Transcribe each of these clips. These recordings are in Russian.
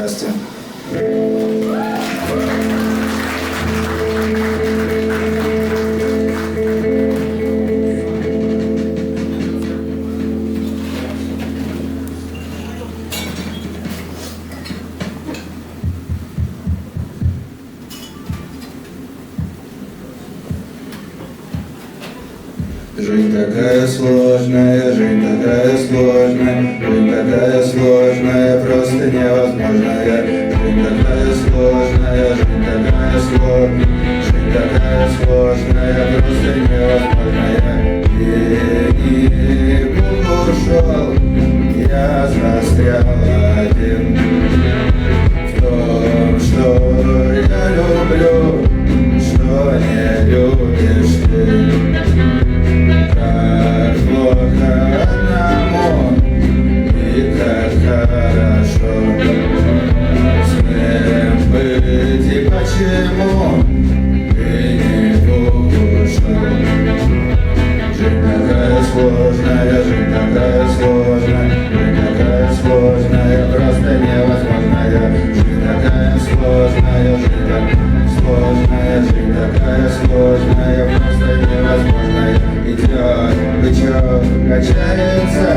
Здрасте. Жизнь такая сложная, жизнь такая сложная, жизнь такая сложная, просто невозможная. Жизнь такая сложная, жизнь такая сложная, жизнь такая сложная, просто невозможная. Винни-Пух ушел, я застрял один в том, что я люблю, что не любишь ты. Как плохо одному и как хорошо с кем быть и почему ты не ушел. Жизнь такая сложная, жизнь такая сложная, жизнь такая сложная, просто невозможная. Жизнь такая сложная, жизнь такая сложная, жизнь такая сложная, просто невозможная. Идет бычок, качается,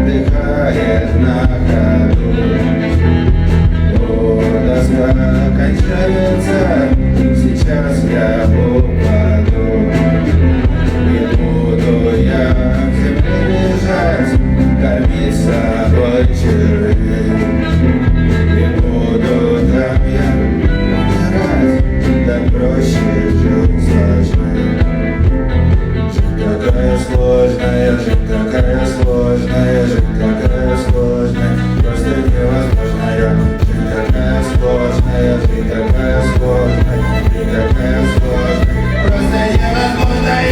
дыхает на ходу. О, доска кончается, сейчас я упаду. Не буду я к земле лежать, кормить собой червей. Не буду там я умирать, так проще жить сложнее. Такая сложная, жизнь такая сложная, жизнь такая сложная, просто невозможная. Жизнь такая сложная, жизнь такая сложная, жизнь такая сложная, просто невозможная.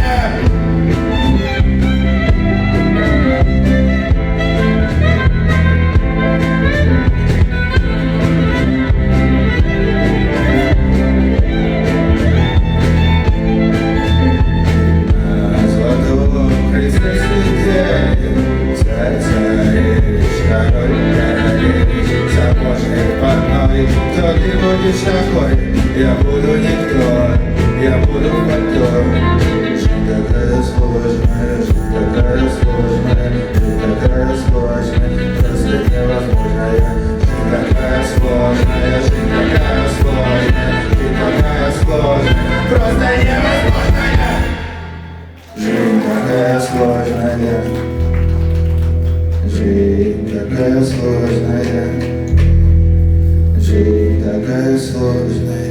Кто ты будешь такой? Я буду никто, я буду в пальто. Жизнь такая сложная, жизнь такая сложная, жизнь такая сложная, просто невозможная. Жизнь такая сложная, жизнь такая сложная, жизнь такая сложная, просто невозможная. Жизнь такая сложная, жизнь такая сложная. Жизнь такая сложная,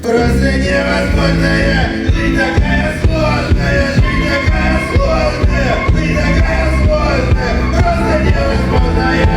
просто невозможная. Жизнь такая сложная, жизнь такая сложная, жизнь такая сложная, просто невозможная.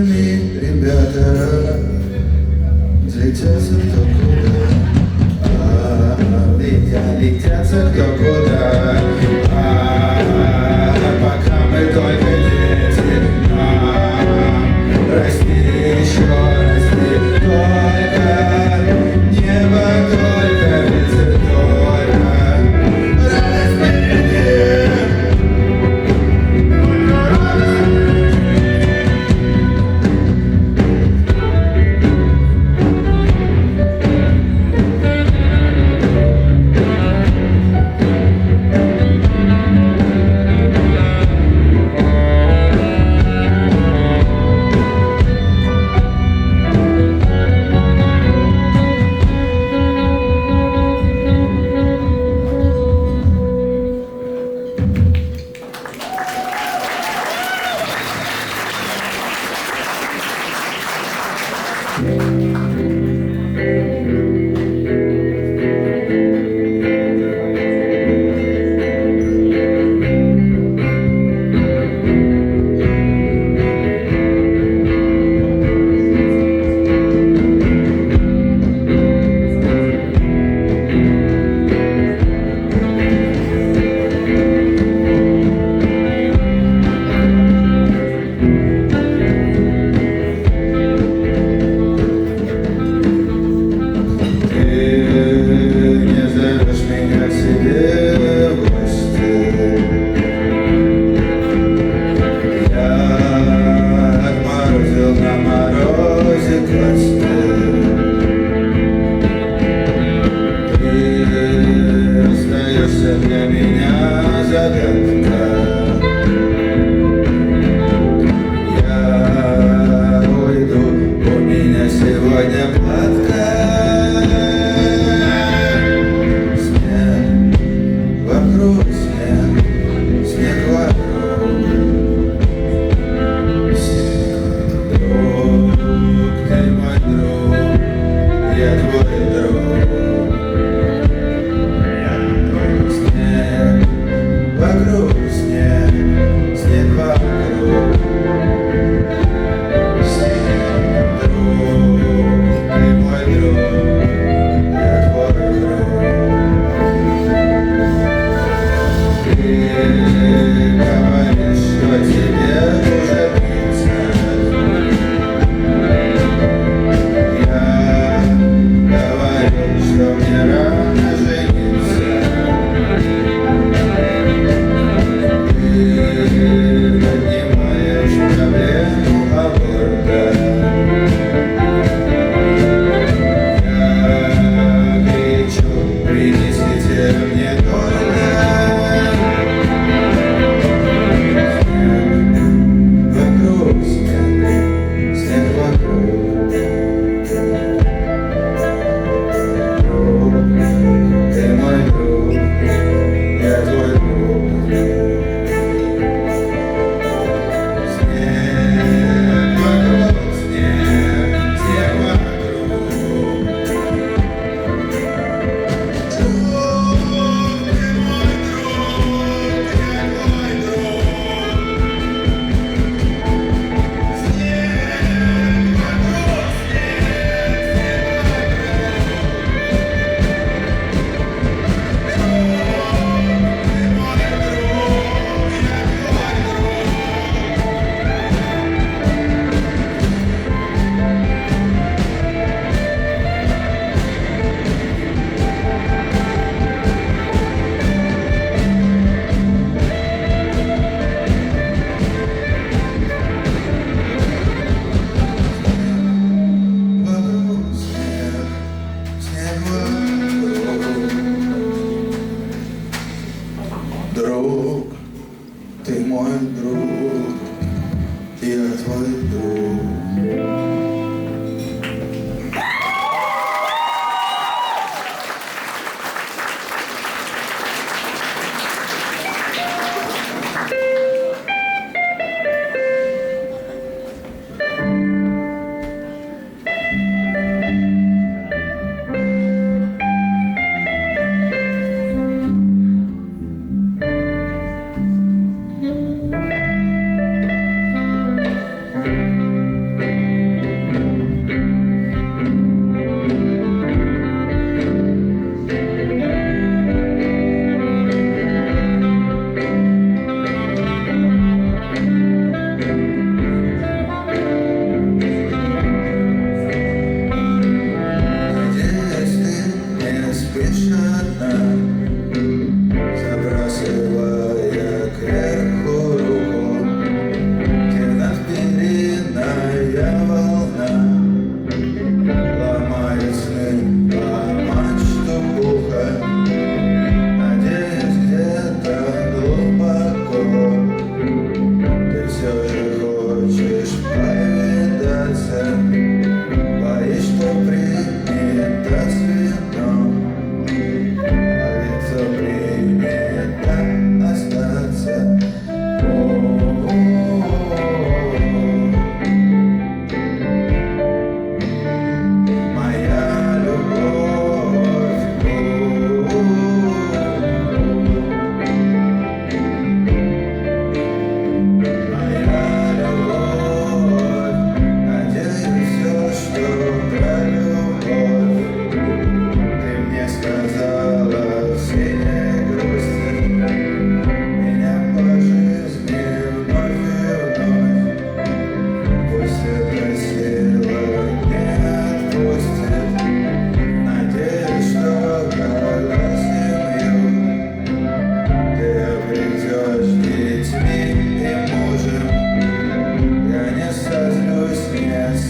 остальные ребята летятся кто куда, летятся кто куда, пока мы только дети, расти еще, расти только, небо только, ветер только, радость впереди.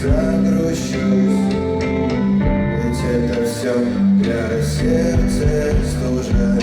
загрущусь. Ведь это все для сердца стужа.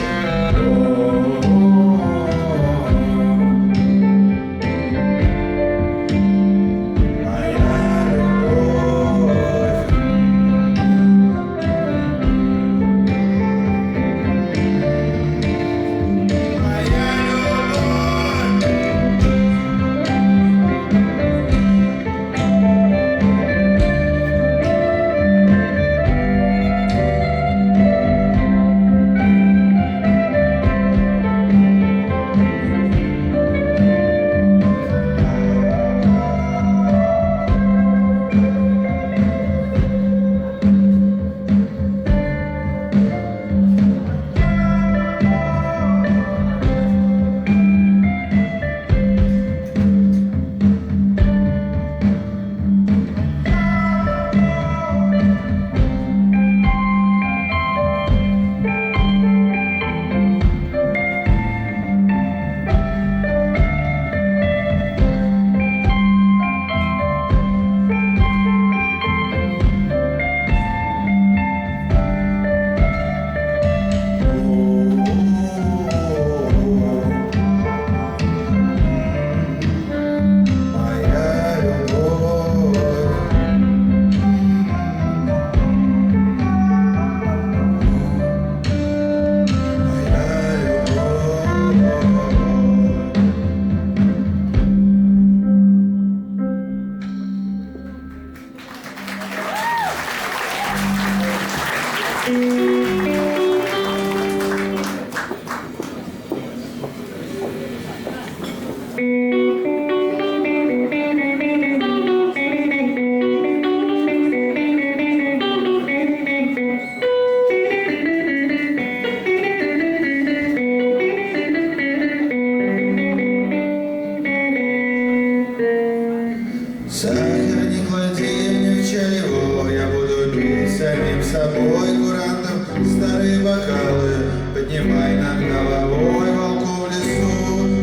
Сахар не клади мне в чаеву, я буду пить самим собой курантом старые бокалы. Поднимай над головой волку в лесу,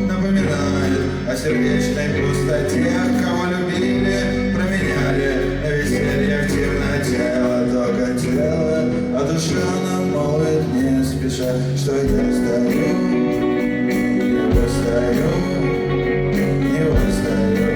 напоминает о сердечной пустоте. Кого любили, променяли на веселье в темноте. Только тело, а душа нам молвит не спеша, что я стою, не устаю, не устаю.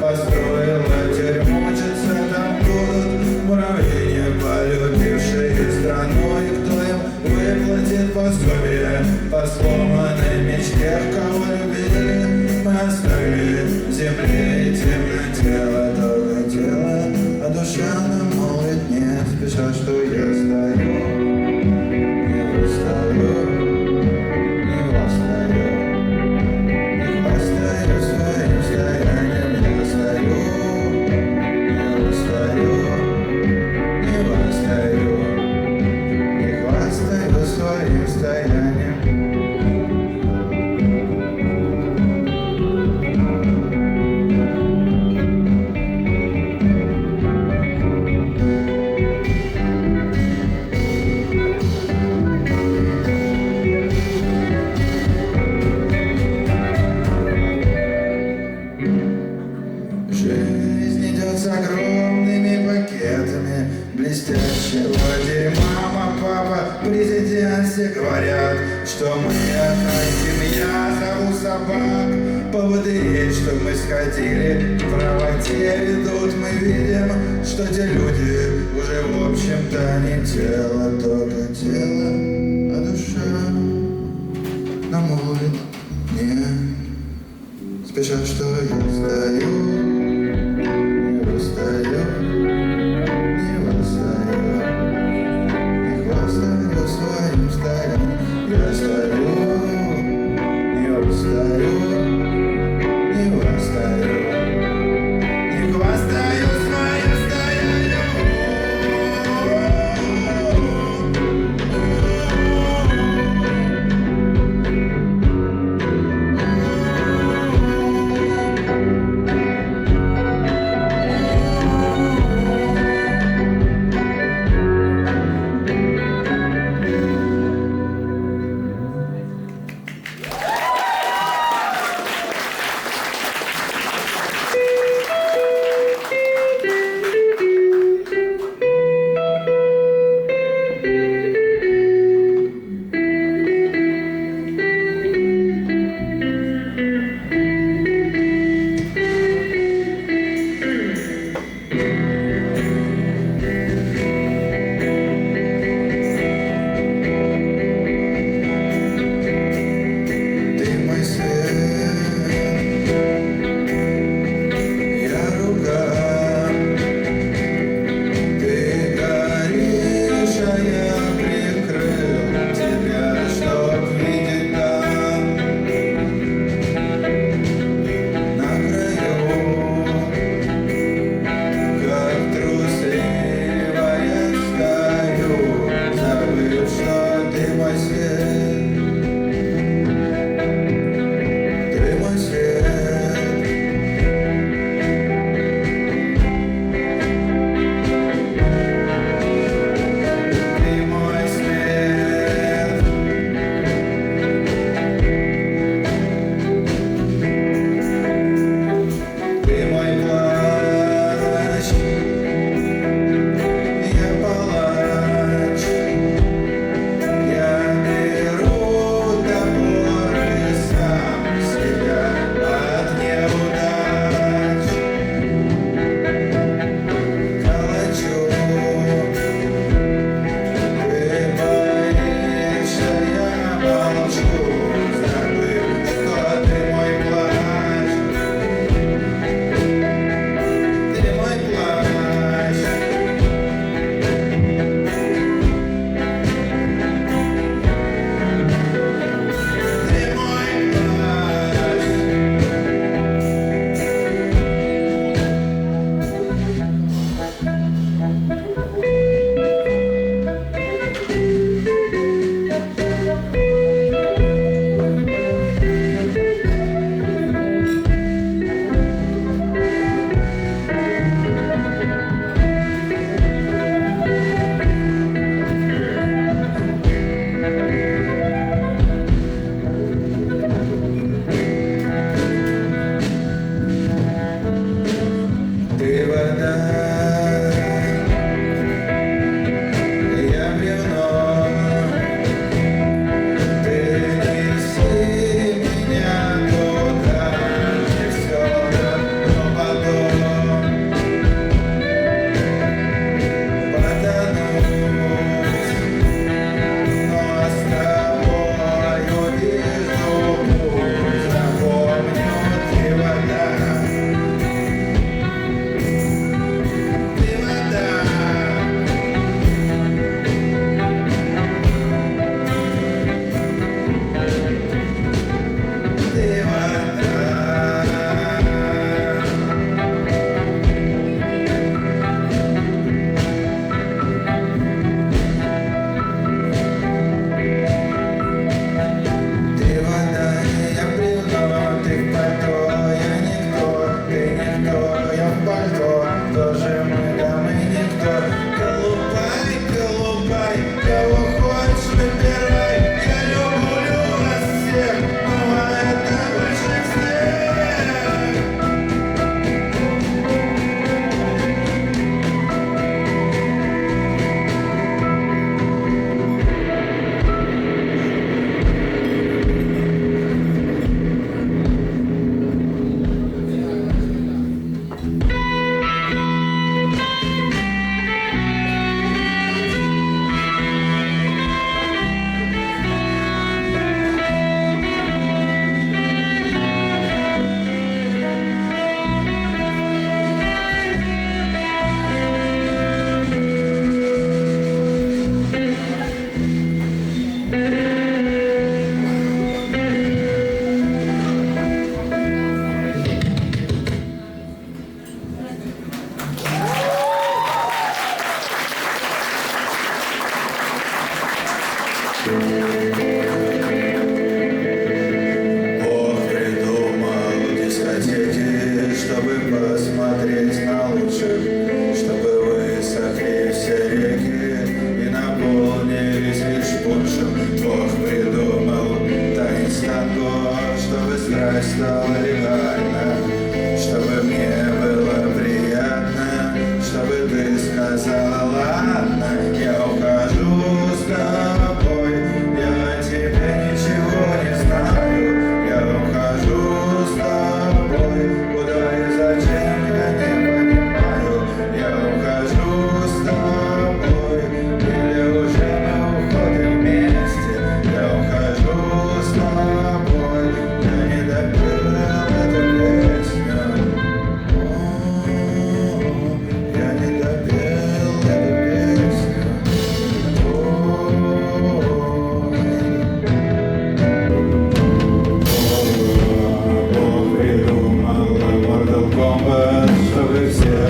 Построила тюрьму, учатся там будут муравьи, полюбившие страну. И кто им выплатит пособие по сломанной мечте? Кого любили, мы оставили в земле и темноте. Только тело, а душа нам молвит не спеша, что я стою, не устаю, не устаю, не хвастаю своим стоянием. Своим стоянием. Жизнь идет с огромными пакетами блестящего дерьма. Папа, президент, все говорят, что мы одна семья. Зову собак поводырей, чтоб мы сходили к правоте. Ведут мы видим, что те люди уже в общем-то не тело, только тело, а душа нам молвит не спеша, что я стою, не устаю, не устаю. Своим стоянием я стою, не устаю, не устаю, не хвастаю своим стоянием.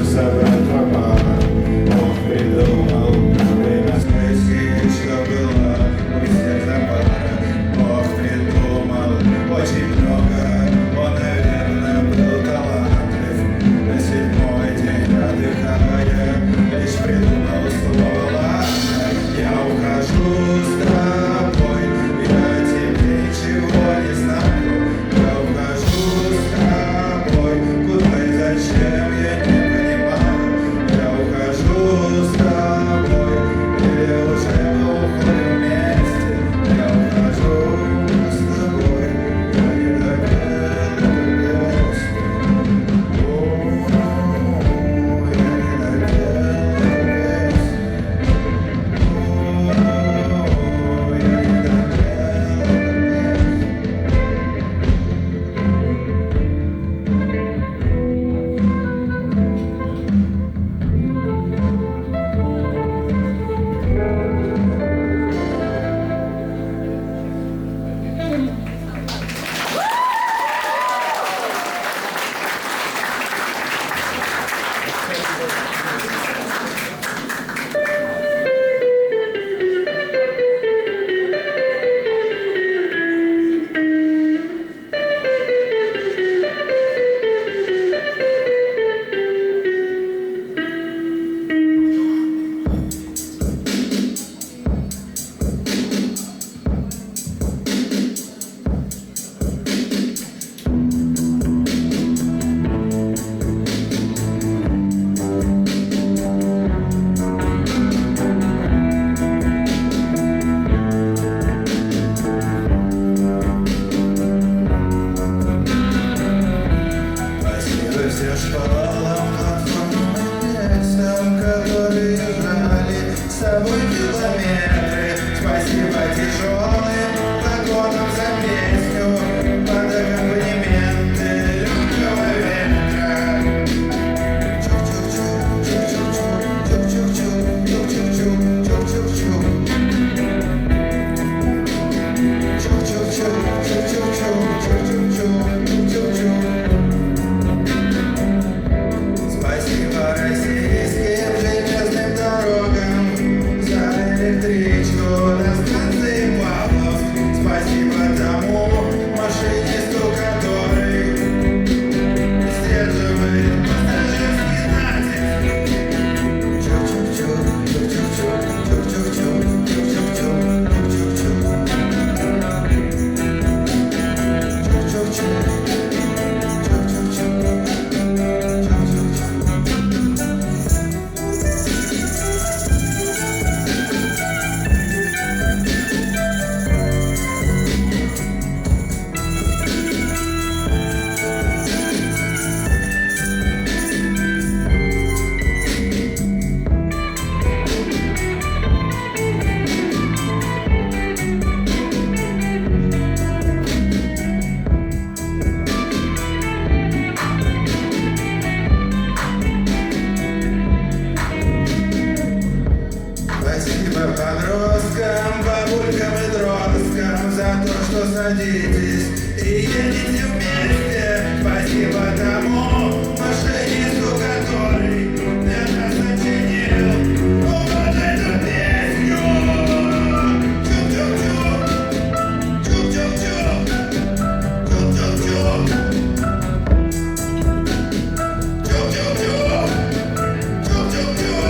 пришлось собрать попало. Бог придумал время сессии, что было у всех на парах. Бог придумал очень много, он, наверное, был талантлив. На 7-й день отдыхая, лишь придумал слово «ладно». Я ухожу с тобой, я тебе ничего не знаю. Я ухожу с тобой, куда и зачем, я не понимаю. Я ухожу с тобой, или уже мы уходим вместе. Я ухожу с тобой, я не допел песню. Я не допел песню. Все школам, платформам, местам, которые жали с собой километры. Спасибо тяжелым вагонам за песню под аккомпанементы легкого ветра. Чук-чук-чук, чук-чук-чук, чук-чук-чук, чук-чук-чук. Чук-чук-чук, чук-чук-чук, чук-чук-чук, чук-чук. Спасибо российским железным дорогам за электричку до станции Павловск. Спасибо тому машинисту, который сдерживает пассажирский натиск. Чук-чук-чук, чук-чук-чук, чук-чук-чук, чук-чук-чук, чук-чук-чук. Чук-чук-чук. Спасибо подросткам, бабулькам и троцкам за то, что садитесь и едете вместе. Спасибо тому машинисту, который для нас сочинил вот эту песню. Чук-чук-чук, чук-чук-чук, чук-чук-чук, чук-чук-чук, чук-чук-чук.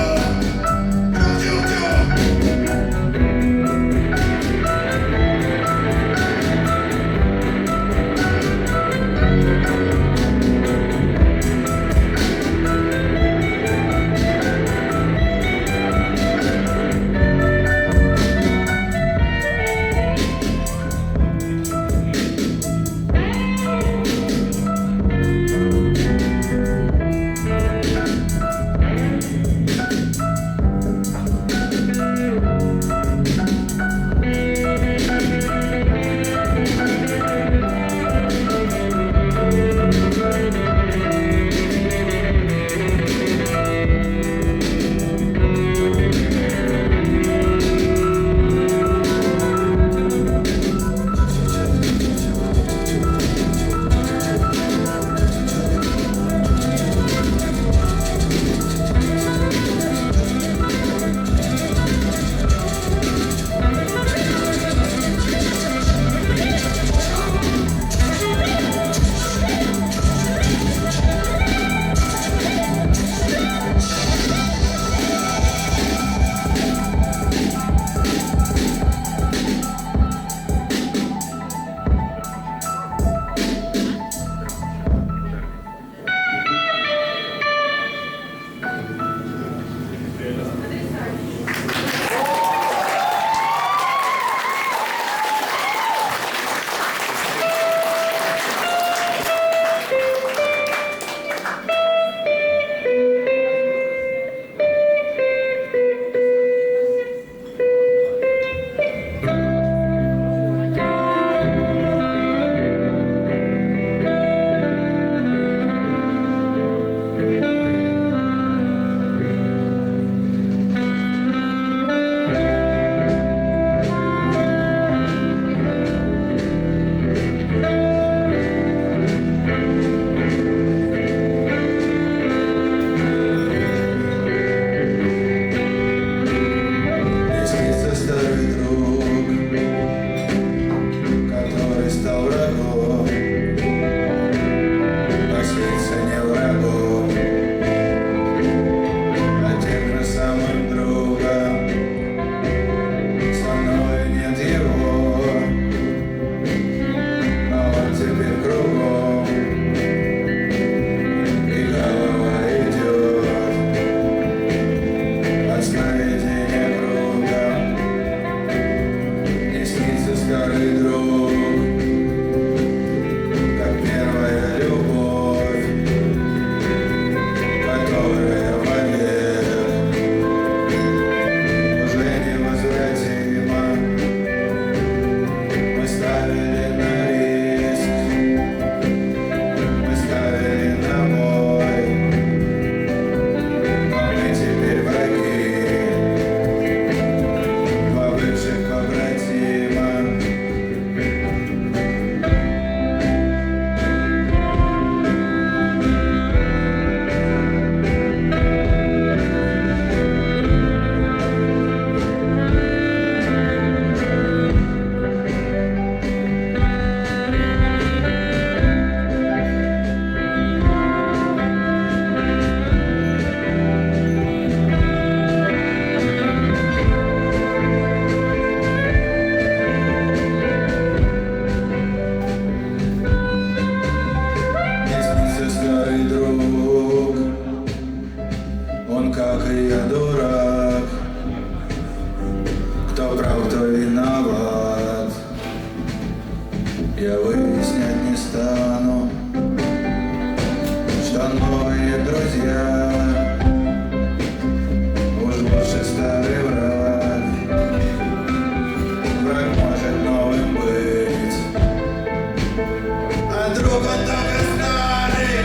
Он, как и я, дурак. Кто прав, кто виноват, я выяснять не стану. Что новые друзья уж больше старый враг. Враг может новым быть, а друг он только старый.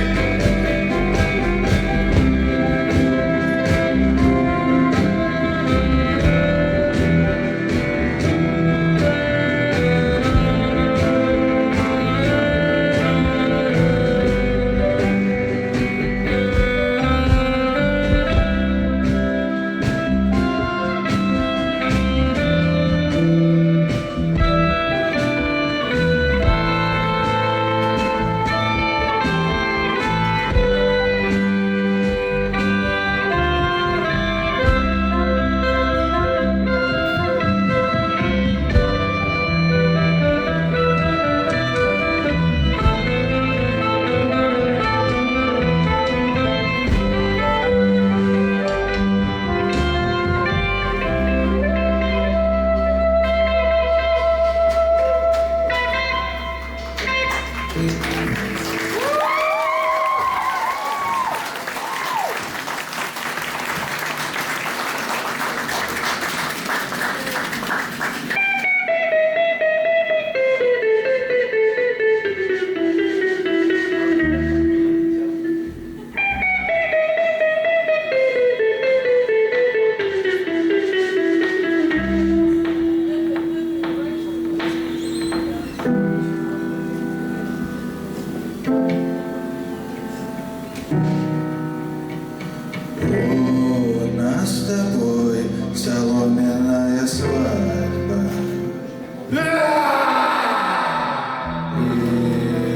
У нас с тобой соломенная свадьба.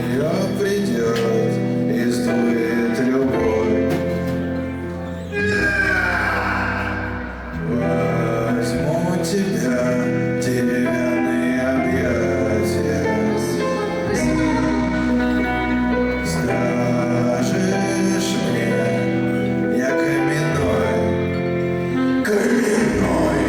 Ее придет и сдует любовь. Возьму тебя, деревянные объятия. Скажешь мне, я каменной, каменной.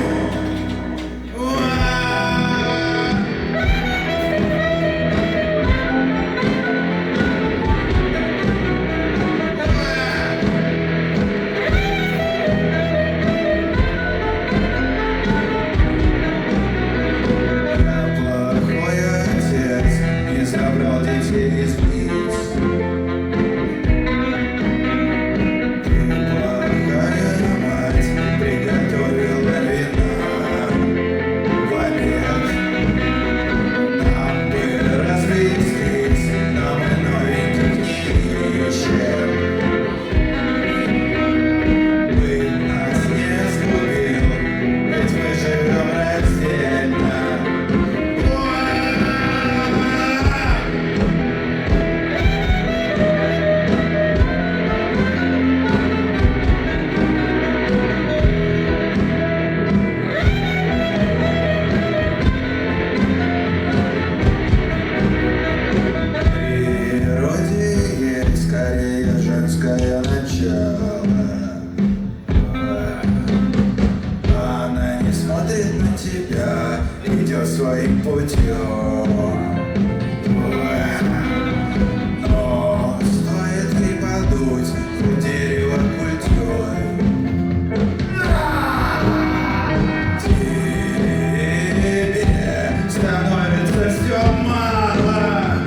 Я плохой отец, не забрал детей из лиц. Ты плохая мать, приготовила вина в обед. Нам бы развестись, но мы новеньких не ищем. Быть нас не сгубил, ведь мы живем раздельно. В природе есть скорее женское начало. Она не смотрит на тебя, идет своим путем. Но стоит ей подуть в дерево культёй, тебе становится все мало.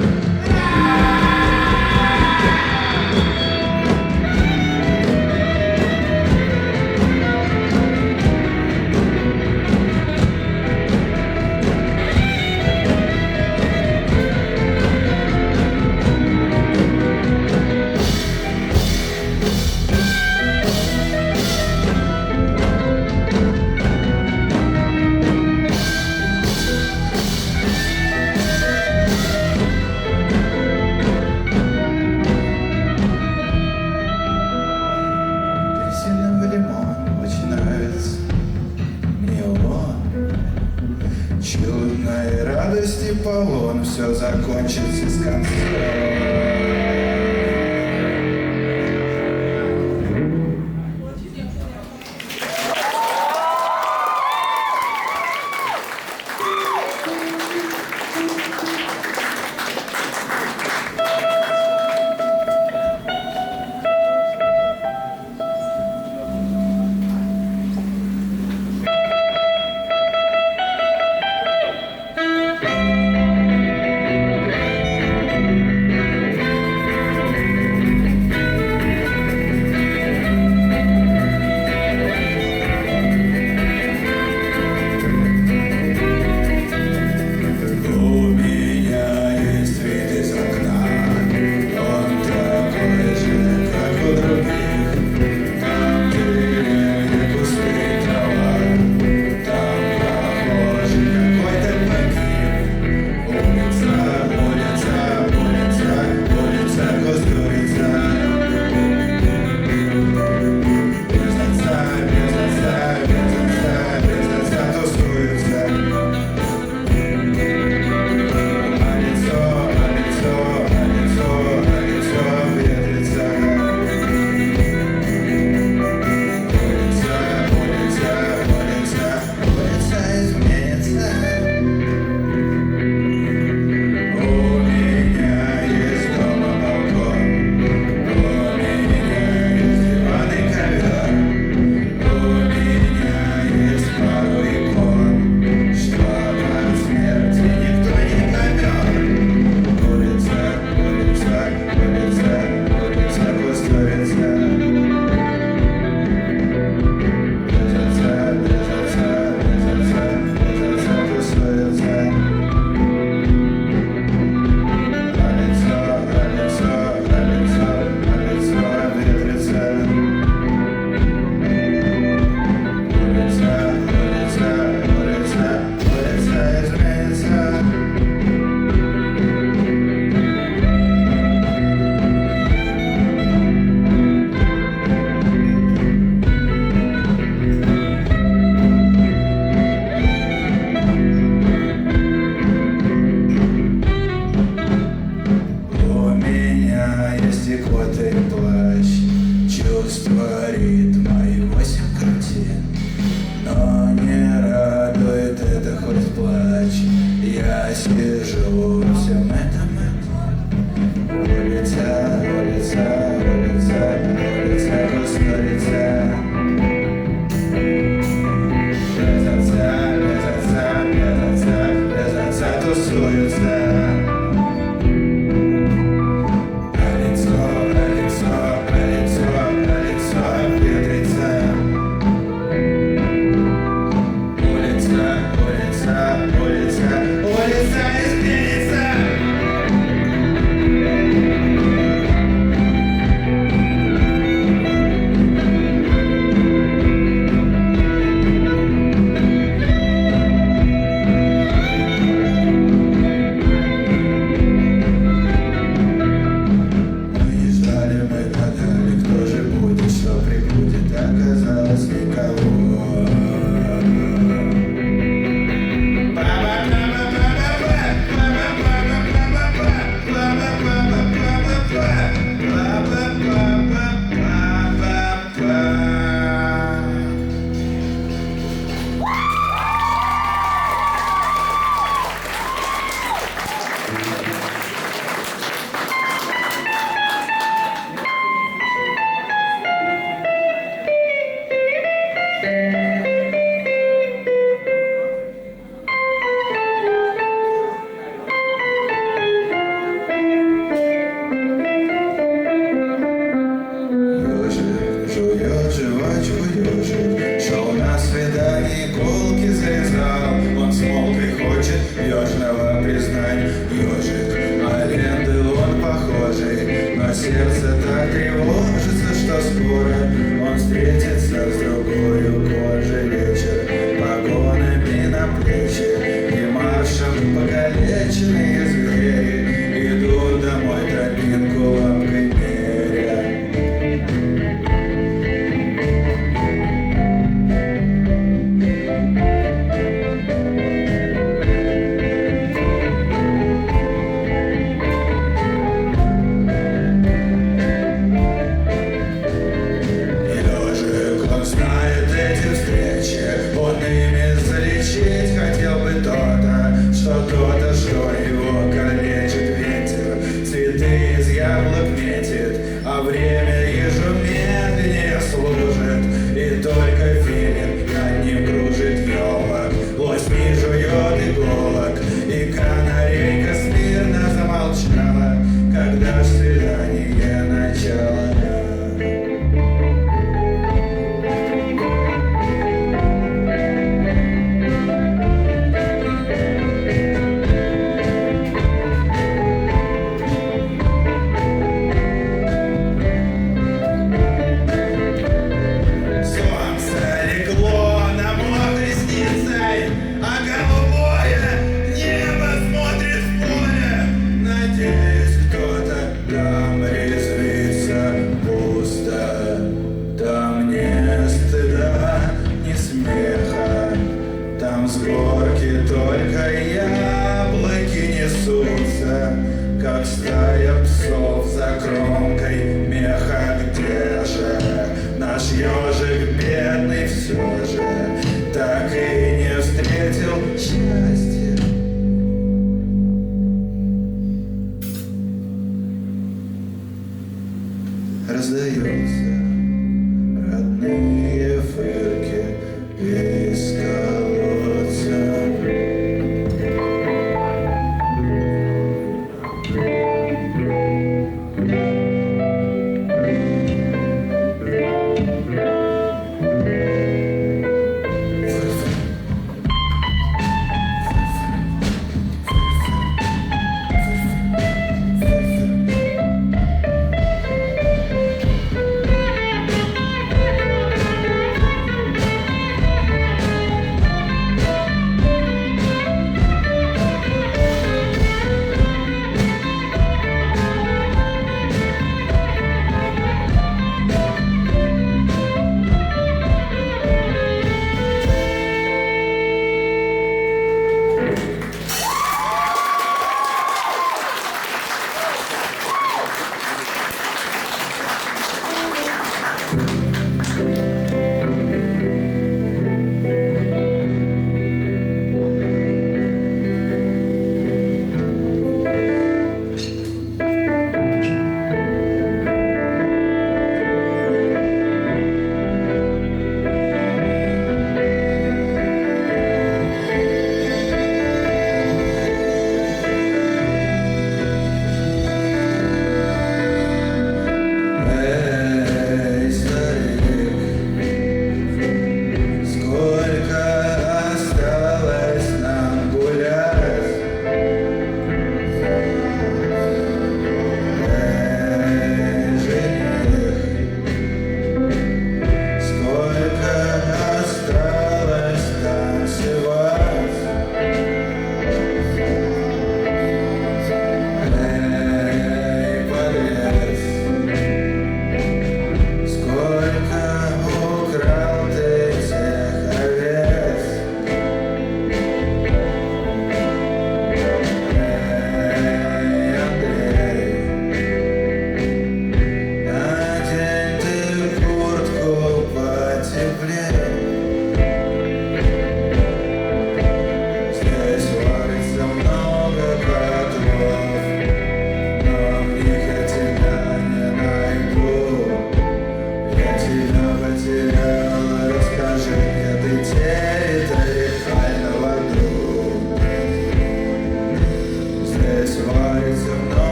Апельсиновый лимон очень нравится мне он. Чудной радости полон, все закончится с концом. алгоритма и 8 картин. Но не радует это хоть плачь. Я сижу во всем этом один. Улица, улица, улица, улица, кустурица. Без отца тусуются. Шел на свидание, иголки зарезал. Он смолк и хочет южного признания. Ежик, а ленты он похожий, но сердце так тревожится, что скоро он встретится с другою кожей. Вечер погонами на плечи и маршем покалеченные звери идут домой тропинку лапкой меря. Что-то, что его калечит ветер, цветы из яблок метит, а время ежу медленнее служит, и только филин над ним кружит елок. Лось не жует иголок, и канарейка смирно замолчала, когда ж свидание начало. С горки только яблоки несутся, как стая псов за кромкой меха. Где же наш ежик бедный все же так и не встретил счастья? Раздаются родные фырки из колодца.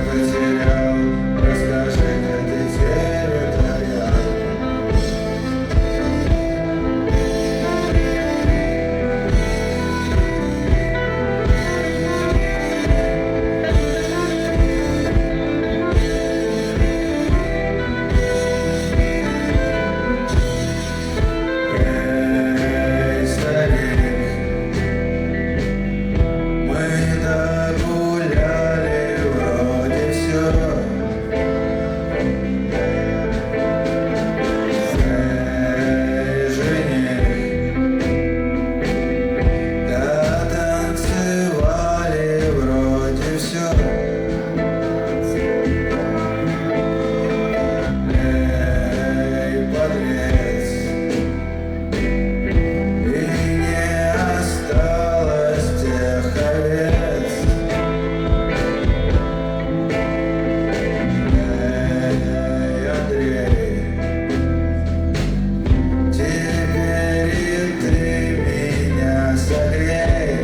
потерял, расскажи, где ты территориально. Эй, старик, мы догуляли вроде все. Эй, жених, дотанцевали вроде все. Эй, подлец, и не осталось тех овец. Эй, Андрей, теперь и ты меня согрей.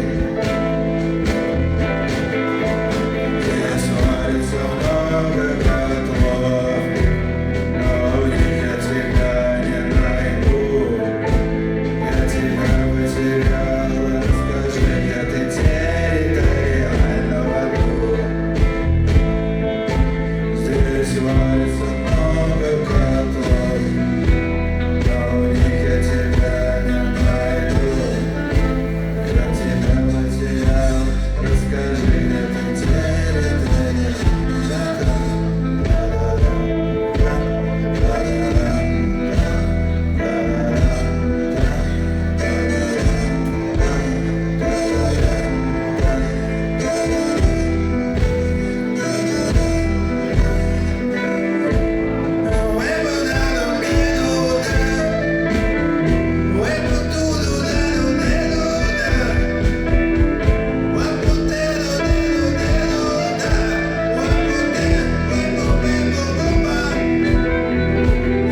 Здесь варится много котлов, но в них я тебя не найду. Я тебя потерял, расскажи, где ты территориально в аду. Здесь варится много котлов, но в них я тебя не найду. Я тебя потерял, расскажи, где ты территориально.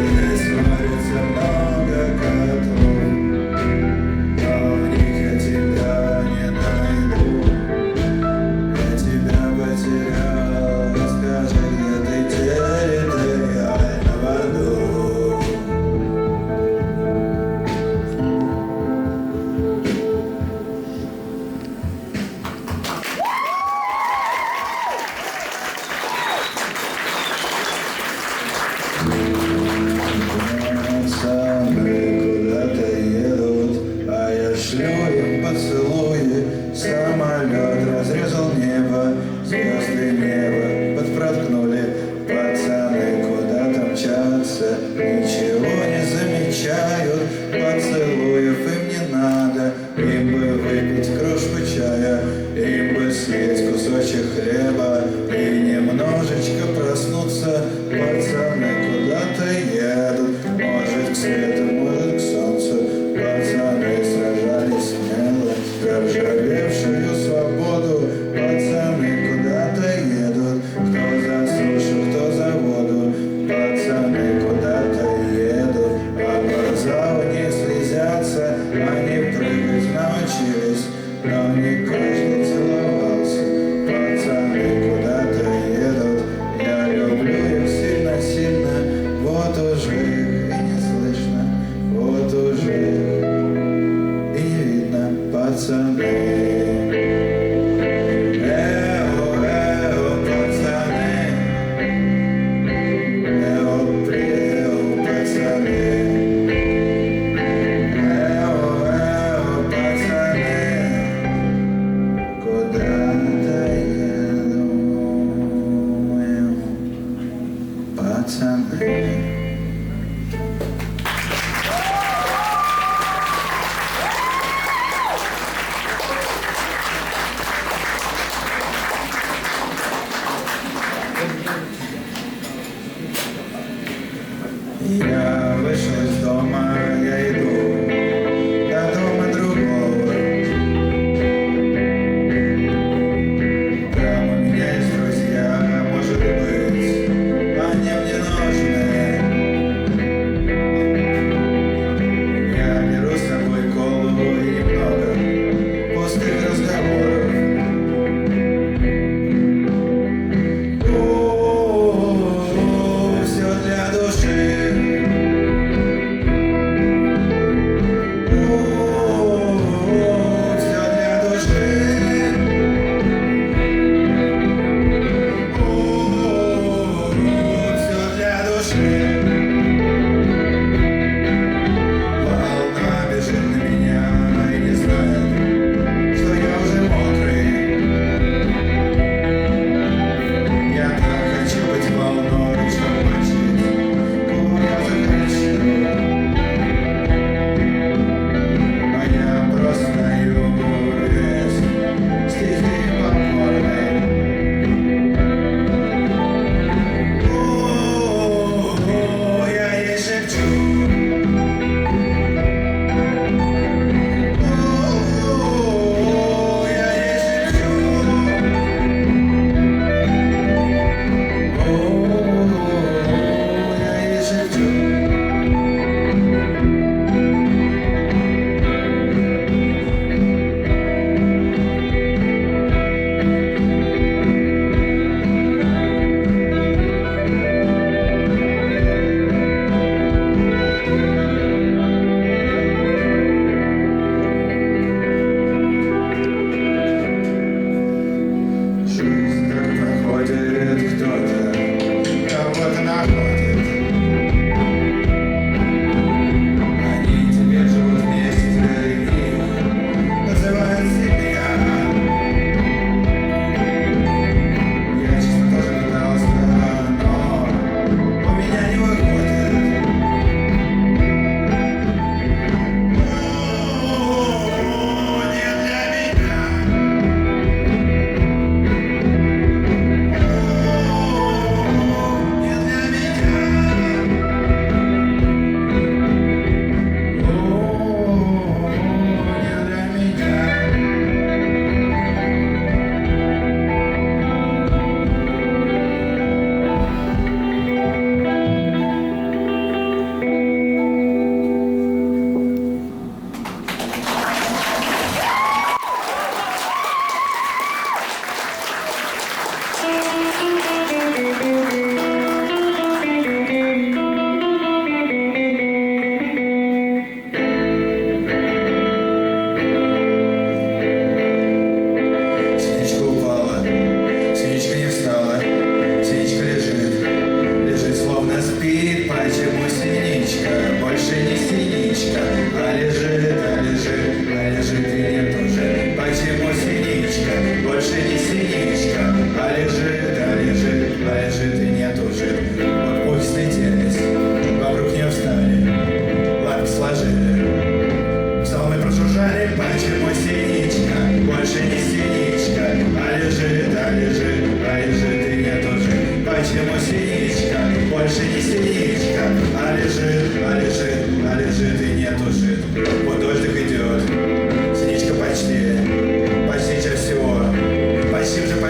Здесь варится много котлов, но в них я тебя не найду. Я тебя потерял, расскажи, где ты территориально в аду. Пацаны куда-то едут, а я шлю им поцелуи. Самолет разрезал небо, звезды неба подпроткнули. Пацаны куда-то мчатся, ничего не замечают. Поцелуев им не надо, им бы выпить кружку чая, им бы съесть кусочек хлеба и немножечко проснуться. Пацаны куда-то едут, может к свету, может к солнцу. Пацаны сражались смело за ржавевшую свободу. Пацаны куда-то едут, кто за сушу, кто за воду. Пацаны куда-то едут, а глаза у них слезятся. Они прыгать научились, но не каждый целовался. Пацаны куда-то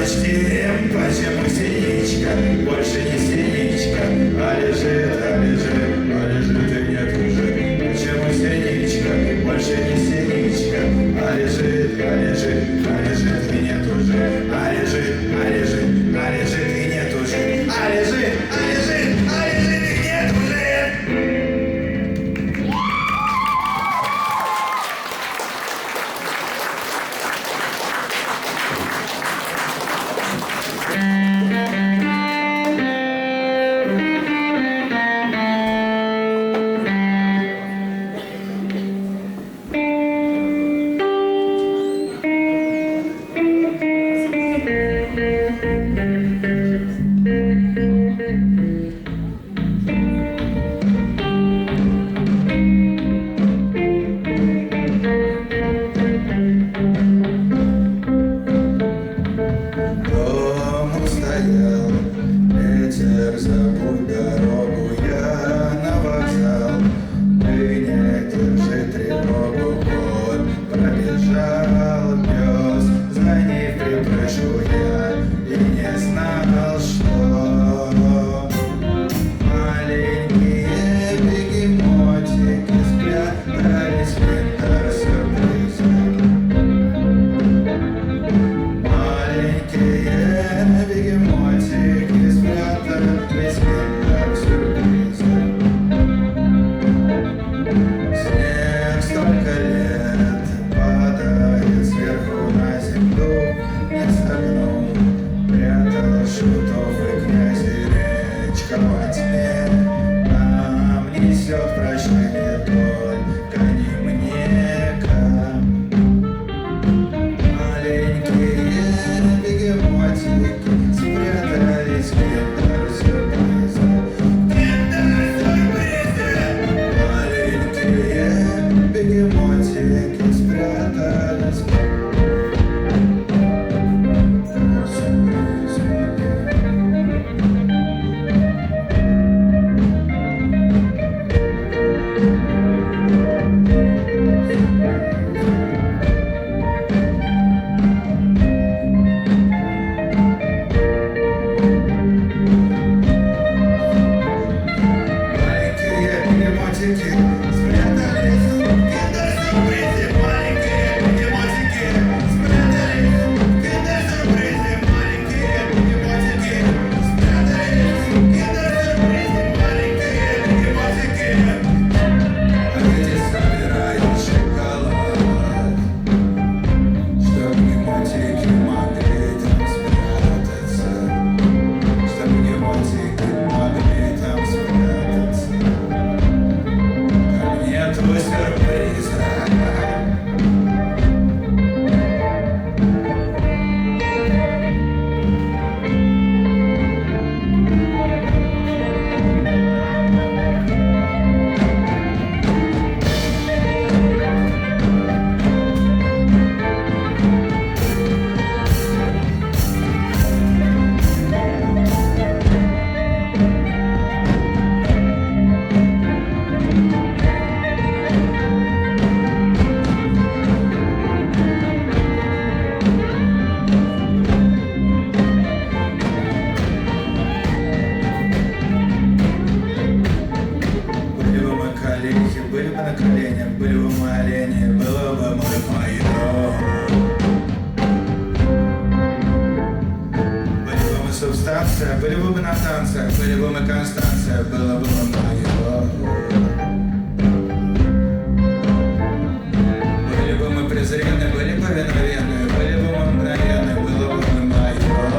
почтим, почему синичка больше не синичка, а лежит, а лежит и нет уже. Почему синичка больше не синичка, а лежит, и нет уже. А лежит, и нет уже. А лежит, и нет уже. Дом стоял, ветер, забудь дорогу, я на вокзал. Ты не держи тревогу, год пробежал пес, за ней в припрыжку я и не знал, что маленькие бегемотики спрятались в киндер-сюрпризе. Маленькие бегемотики спрятались в киндер-сюрпризе. Снег столько лет падает сверху на землю, не согнул, прятал шутов и князей. Речка во тьме нам несет прощание только не мне-ка. Маленькие бегемотики спрятались в киндер-сюрпризе. Маленькие бегемотики спрятались в киндер-сюрпризе. Были бы на коленях, были бы мы олени, было бы мы майор. Были бы мы субстанция, были бы мы на танцах, были бы мы Констанция, было бы мы майор. Были бы мы презренны, были бы виновенны, были бы мы мгновенны, было бы мы майор.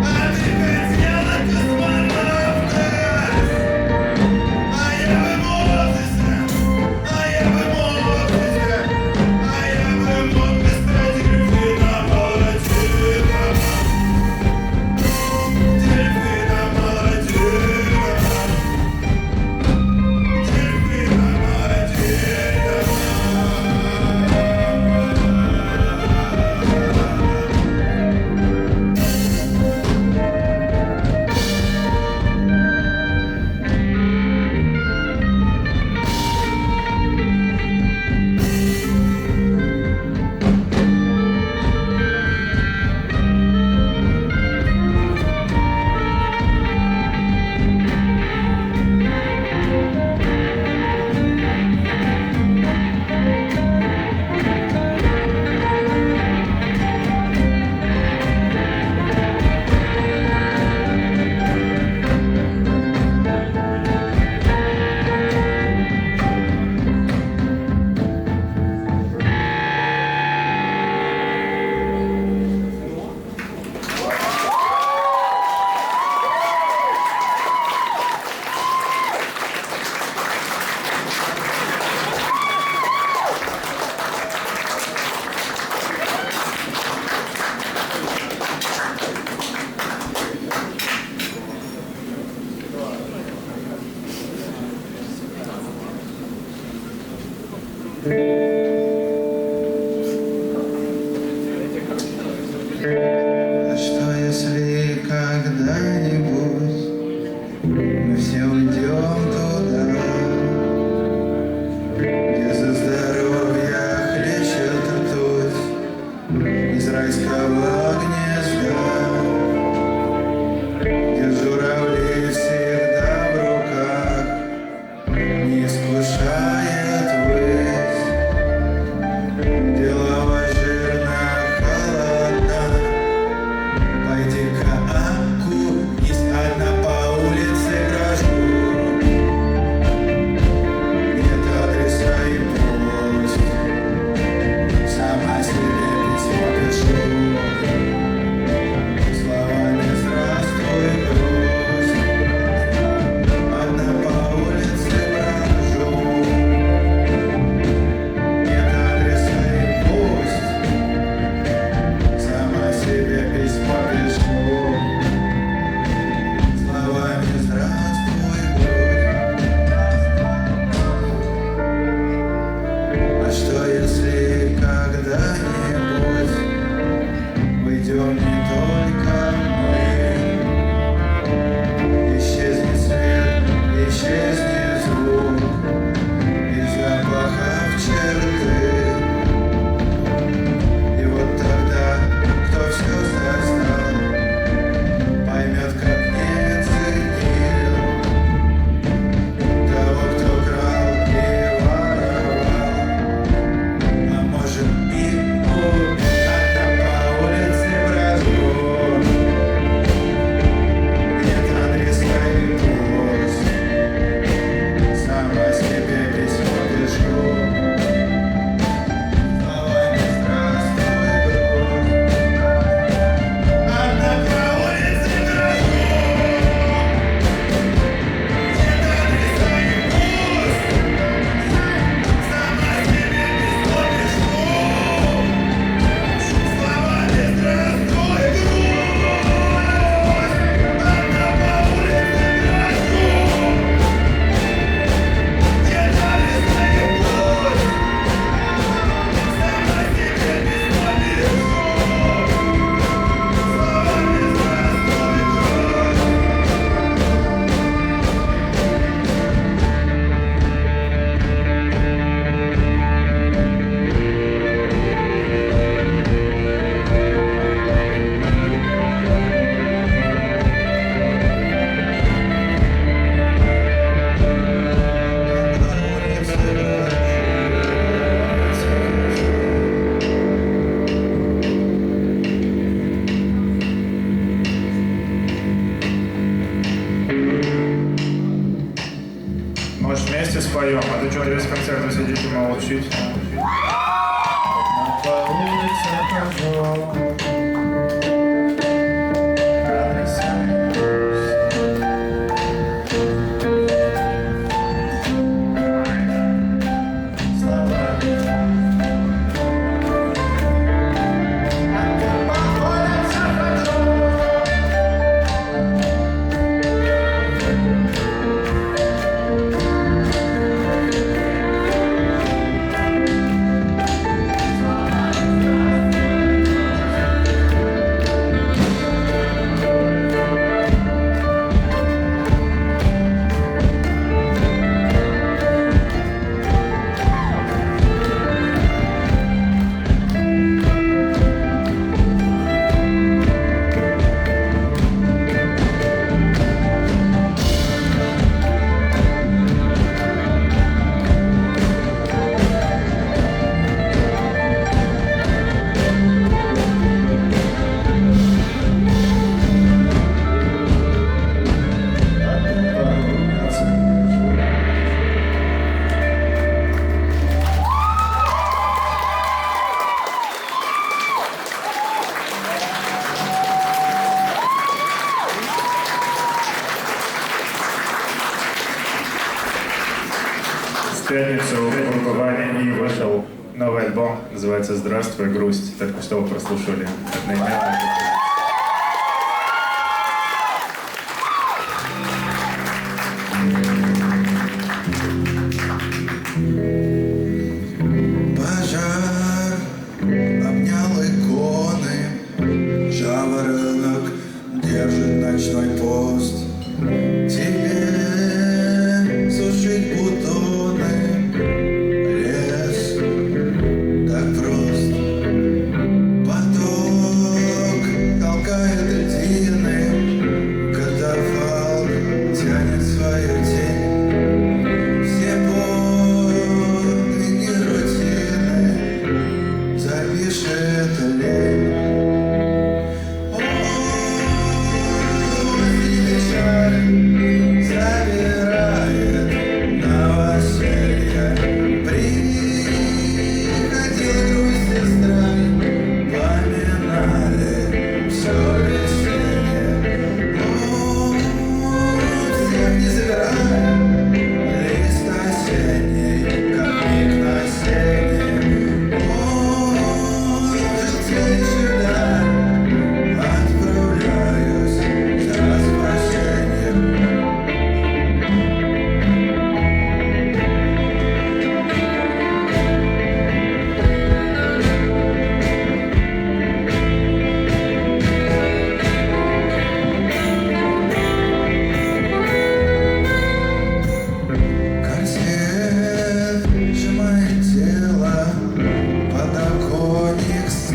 А ты хотела райского гнезда, где журавли всегда в руках, не искушает высь, где лава жирно холодна. Пойди-ка окунись одна по улице брожу, нет адреса и пусть сама себе письмо пишу, словами «Здравствуй, грусть». Одна по улице брожу, нет адреса и пусть сама себе письмо пишу, словами «Здравствуй, грусть». А что если когда-нибудь уйдем не только мы? Исчезнет свет, исчезнет звук и запахов черты. И вот тогда, кто все застал, поймет, как не ценил того, кто крал и воровал, а может и убил. Одна по улице брожу, нет адреса и пусть сама себе письмо пишу, словами «Здравствуй, грусть». Одна по улице брожу, нет адреса и пусть сама себе письмо пишу, словами «Здравствуй, грусть». Одна по улице брожу, нет адреса и пусть сама себе письмо пишу, словами «Здравствуй, грусть». Может, вместе споем? А ты что, весь концерт вы сидите молчите? По улице хожу, адреса и пусть. Словами одна по улице хожу. В пятницу в Кургуване и вышел новый альбом, называется «Здравствуй, грусть». Только что вы прослушали одноименный. Пожар обнял иконы, жаворонок держит ночной пост. Тебе сушить бутоны, лес так прост. Потом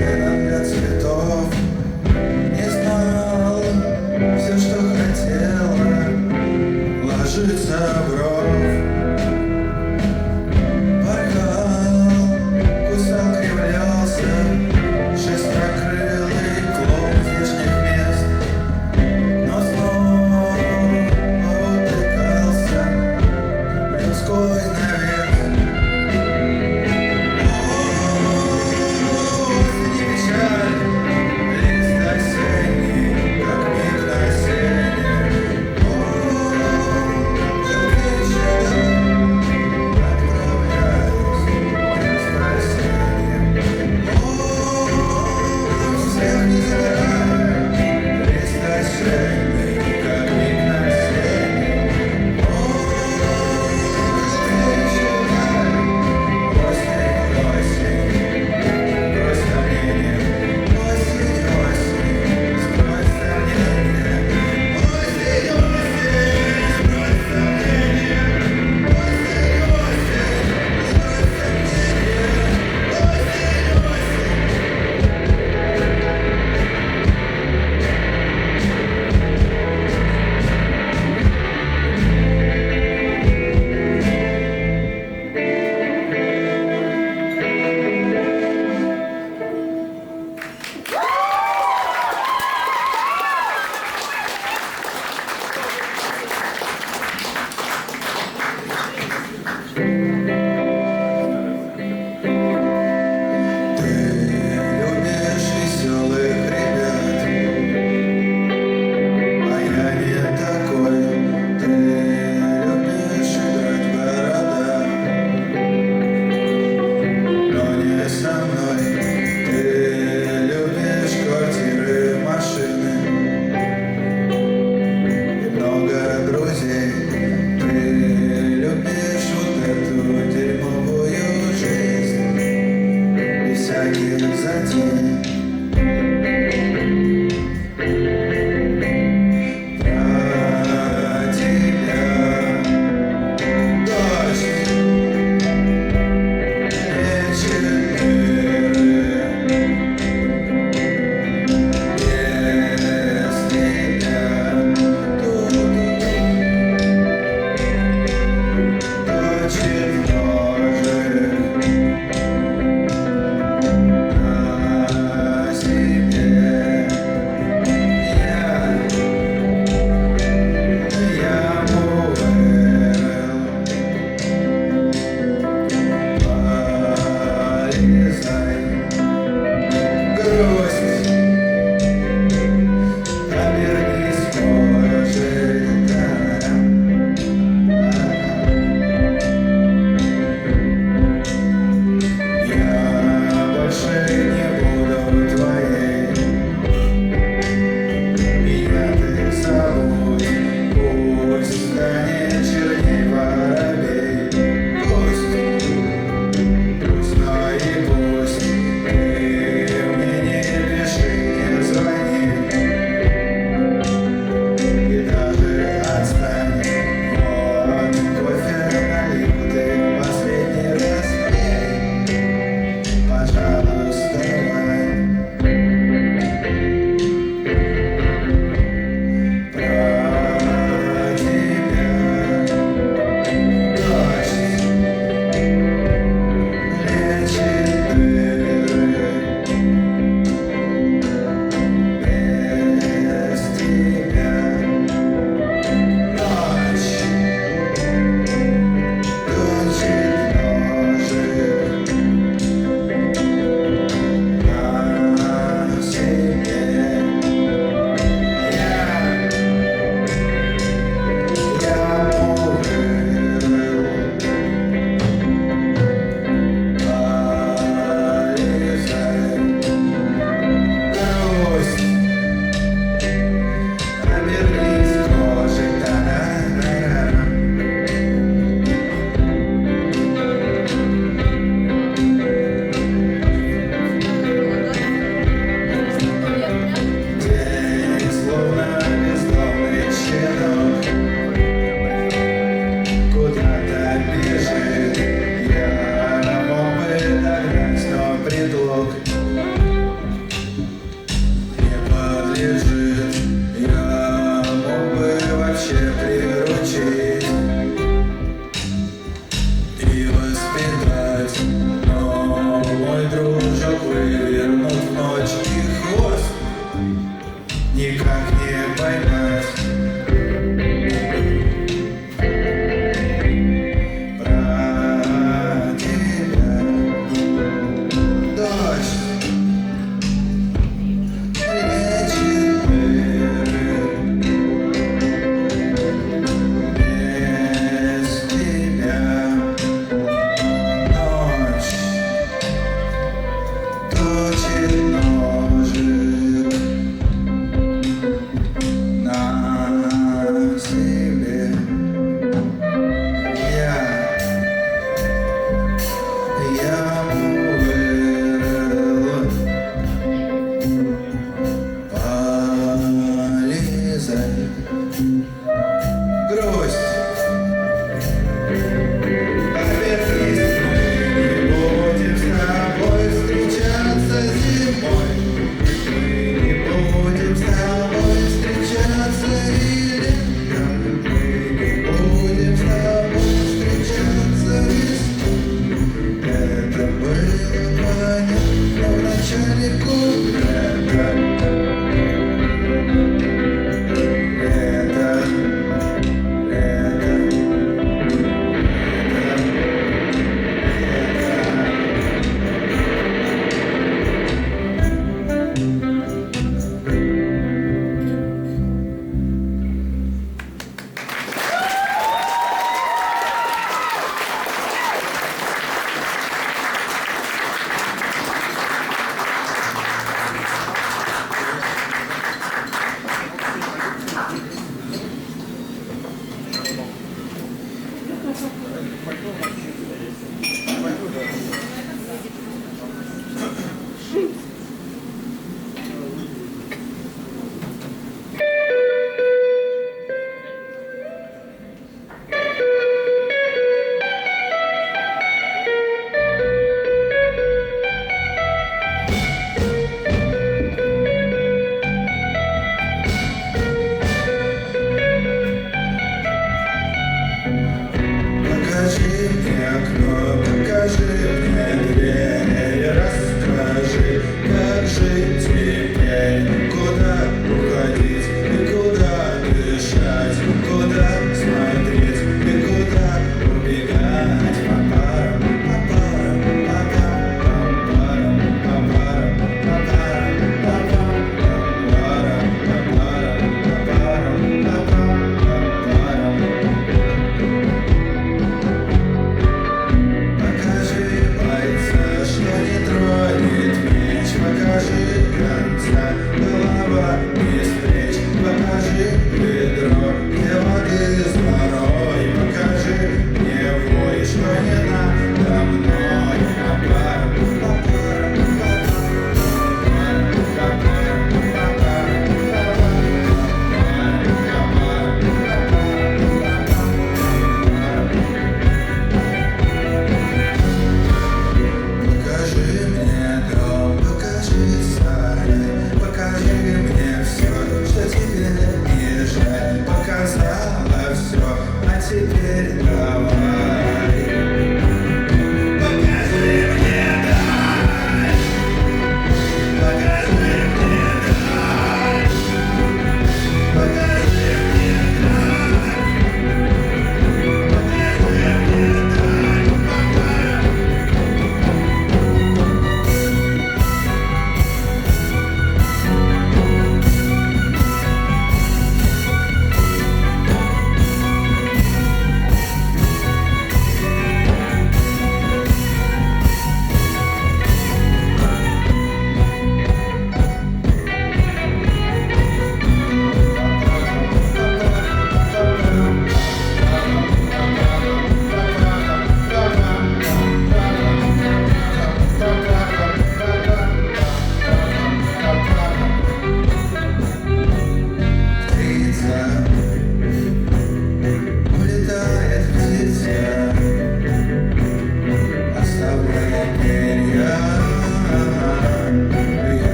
сцена для цветов. Не знал, все, что хотела, ложится в ров. Порхал, кусал, кривлялся, шестерокрылый клоун здешних мест. Но снова утыкался людской навес. Осень и печаль, лист осенний, как миг на сене.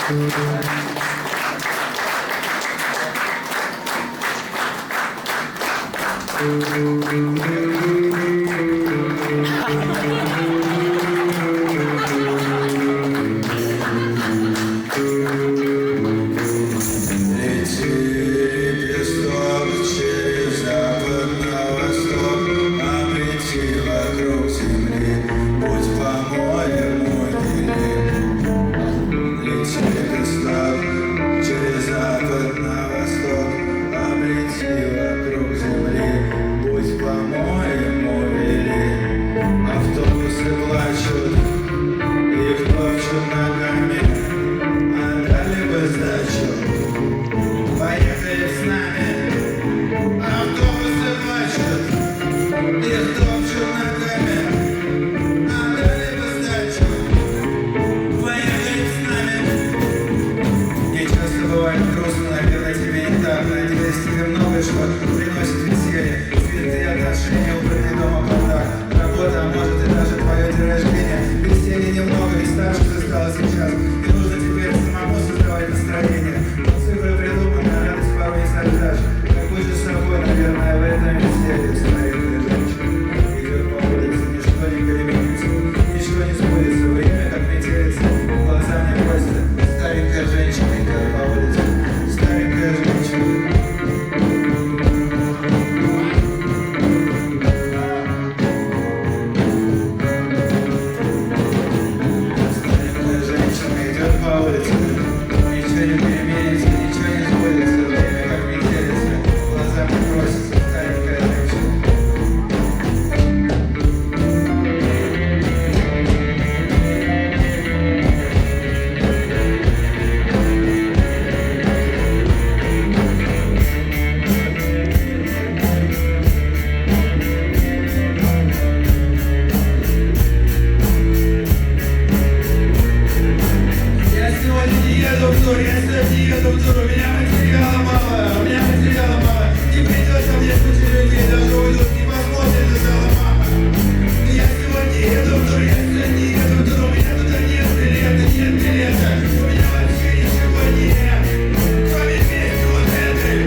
Летит лепесток через запад на восток, обрети вокруг земли, путь по-моему велик. Летит лепесток через запад на восток, обрети вокруг земли, путь по-моему велик. Автобусы плачут, их топчут ногами, отдали бы сдачу, поехали с нами. Автобусы плачут, их топчут ногами, отдали бы сдачу, поехали с нами. Мне часто бывает грустно, наверное, тебе не так. Надеюсь, тебе многое, что приносит веселье. Цветы, отношения, убранный дома подарок, работа, а может и даже твое день рождения. Веселья немного, ведь старше ты стала сейчас, и нужно теперь самому создавать настроение. Но цифры придуманы, а радость порой не сожжешь. Как будь же собой, наверное, в этом веселье. Старенькая женщина идет по улице, ничто не переменится, ничто не сбудется, время как метелица, глаза мне просят. Старенькая женщина идет по улице, старенькая женщина. Старенькая женщина идет по улице, ничего не переменится, ничего не сбудется, время как метелица, глаза мне просят. Старенькая женщина. Я сегодня не еду в тур, я сегодня не еду в тур, у меня материала мало, у меня материала мало. Не придется мне куча людей, даже уйдут, не посмотрят, сказала мама. Я сегодня не еду в тур, я сегодня не еду в тур, у меня туда нет билета, нет билета. У меня вообще ничего нет, кроме песни вот этой.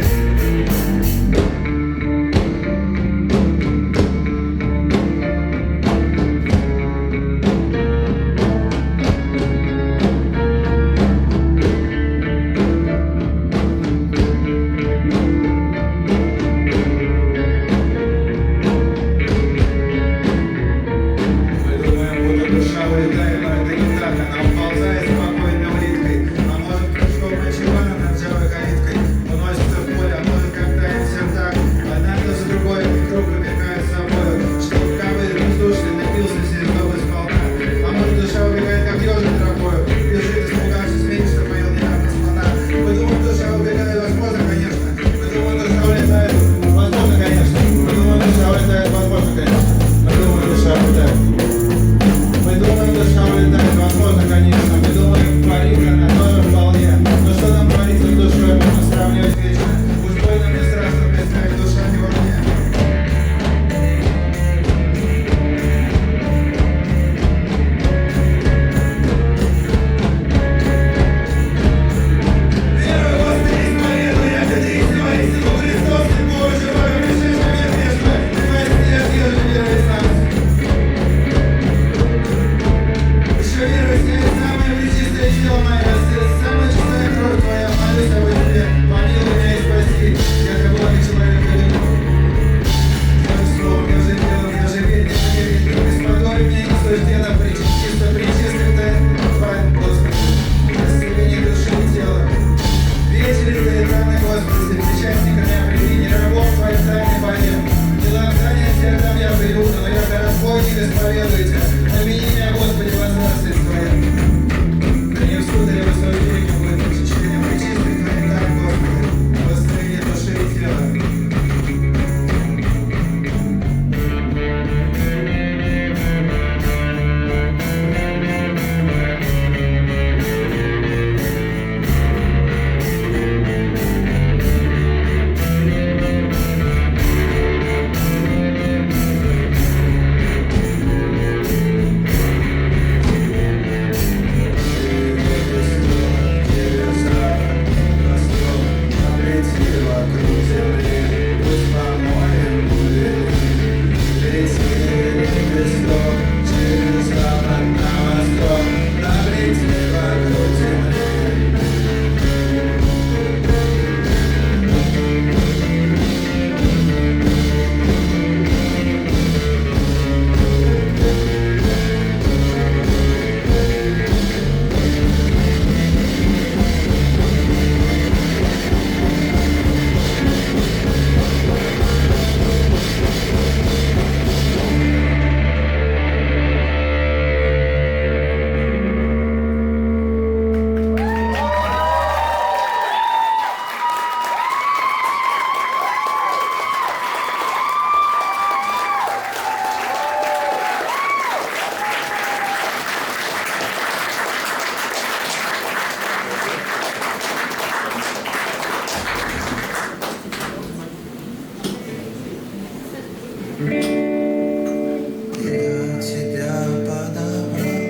Я тебя подобрал,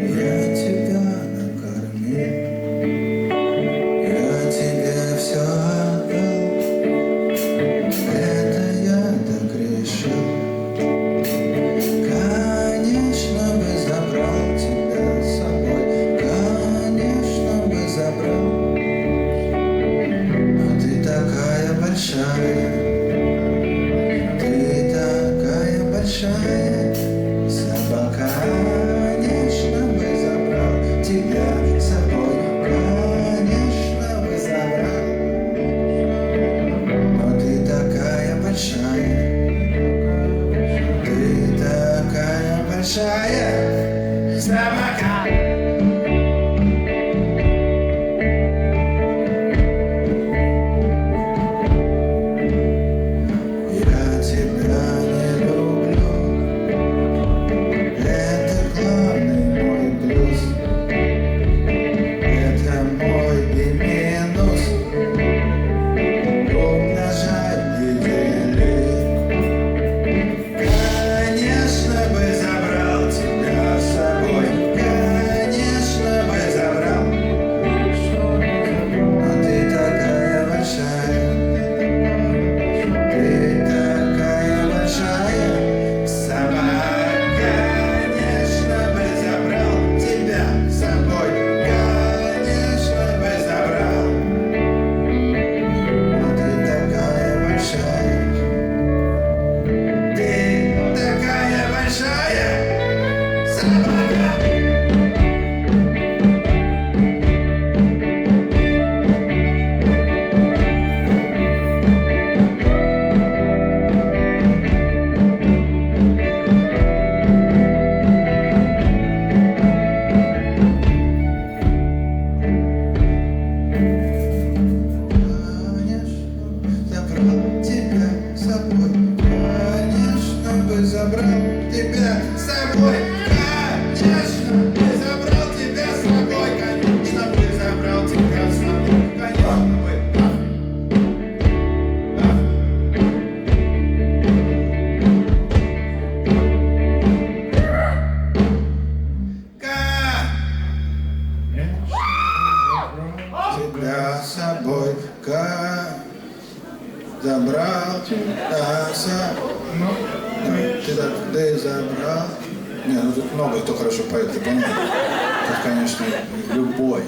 я тебя накормил, я тебе все отдал, это я так решил. Конечно бы забрал тебя с собой, конечно бы забрал, но ты такая большая. Большая собака, конечно бы забрал тебя с собой, конечно бы забрал, но ты такая большая, ты такая большая собака. Я тебя не люблю. Забрал тебя с собой, конечно бы забрал тебя с собой, конечно бы забрал тебя с собой, конечно бы. Тебя с собой, забрал тебя с собой. Ты забрал. Не, ну тут много кто хорошо поет, ты понял? Тут, конечно, любой.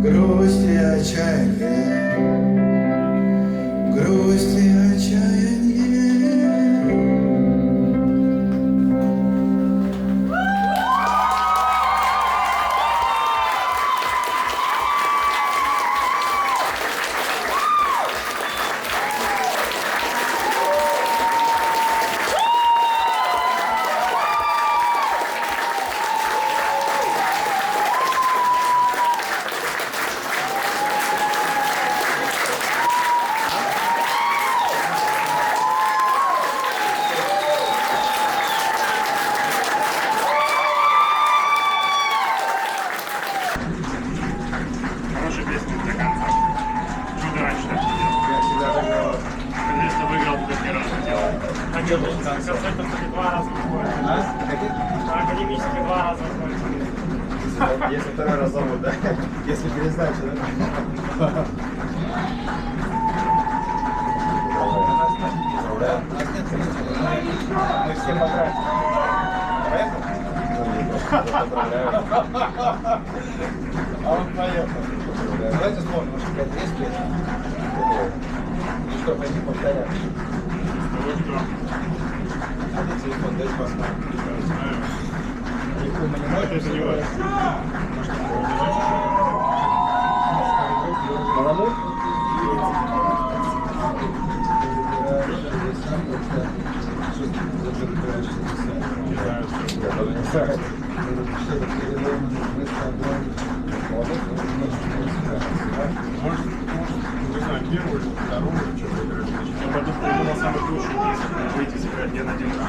грусть и отчаяние, грусть и отчаяние. Хорошая песня до конца. Что ты раньше так не делал? Я всегда так делал. Конечно, выиграл, ты так ни разу не делал. На концертах 2 раза выходит. А? Какие? На академических 2 раза выходит. Если второй раз зовут, да? Если пересдача, да? Мы все потратим. Поздравляю. А он поехал. Давайте сможем, может, 5 есть песен. И что, пойди повторять. А телефон, дай посмотрим. Мы не можем Это не важно. Молодой? Может, не знаю, первую или вторую, что выиграешь. Я подумал, самый лучший песню выйти сыграть. Я надеюсь,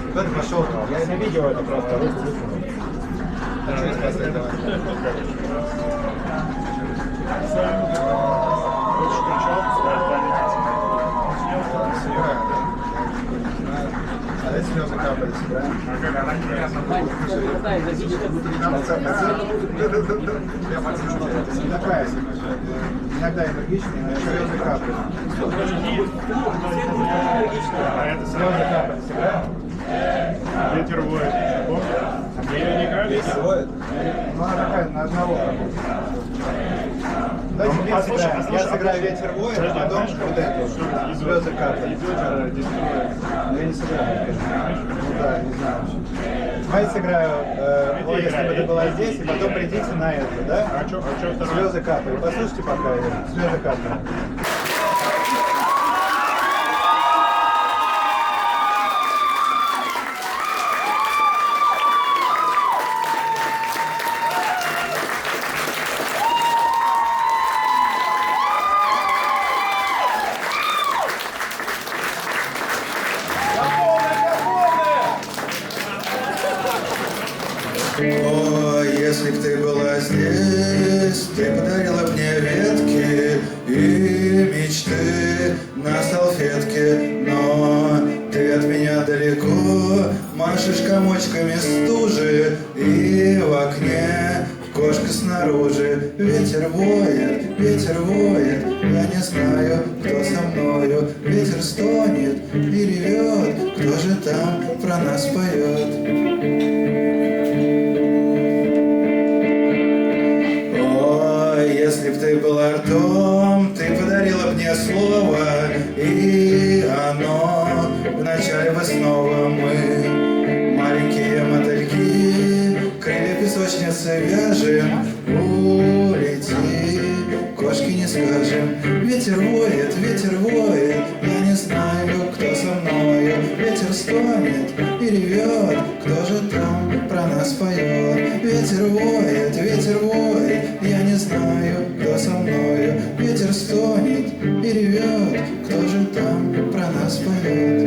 Куда ты пошел? Я не видел это просто. А что из последнего? Лучше кричал, А эти слезы капали себя. а как она Такая себе. Иногда энергичная, но слезы капали. А это Слезы сразу капали себя. ветер воет. Помнишь? Ее не играли? Ветер воет? Ну она такая на одного. Давайте вместе сыграем. Я сыграю ветер воет, а потом вот эту. Слезы капали. Но я не сыграю, конечно. Ну да, не знаю вообще. Давайте сыграю, вот если бы ты была здесь, и потом придите на это, да? А что второе? Слезы капали. Послушайте пока, слезы капали. О, если б ты была здесь, ты подарила мне ветки и мечты на салфетке, но ты от меня далеко, машешь комочками стужи, и в окне кошка снаружи. Ветер воет, я не знаю, кто со мною. Ветер стонет и ревет, кто же там про нас поет? Если б ты была ртом, ты подарила мне слово, и оно вначале бы снова мы, маленькие мотыльки, крылья песочницы вяжем, улети, кошки не скажем. Ветер воет, я не знаю, кто со мною. Ветер стонет и ревет, кто же там про нас поет? Ветер воет, я не знаю, кто со мною. Ветер стонет и ревет, кто же там про нас поет?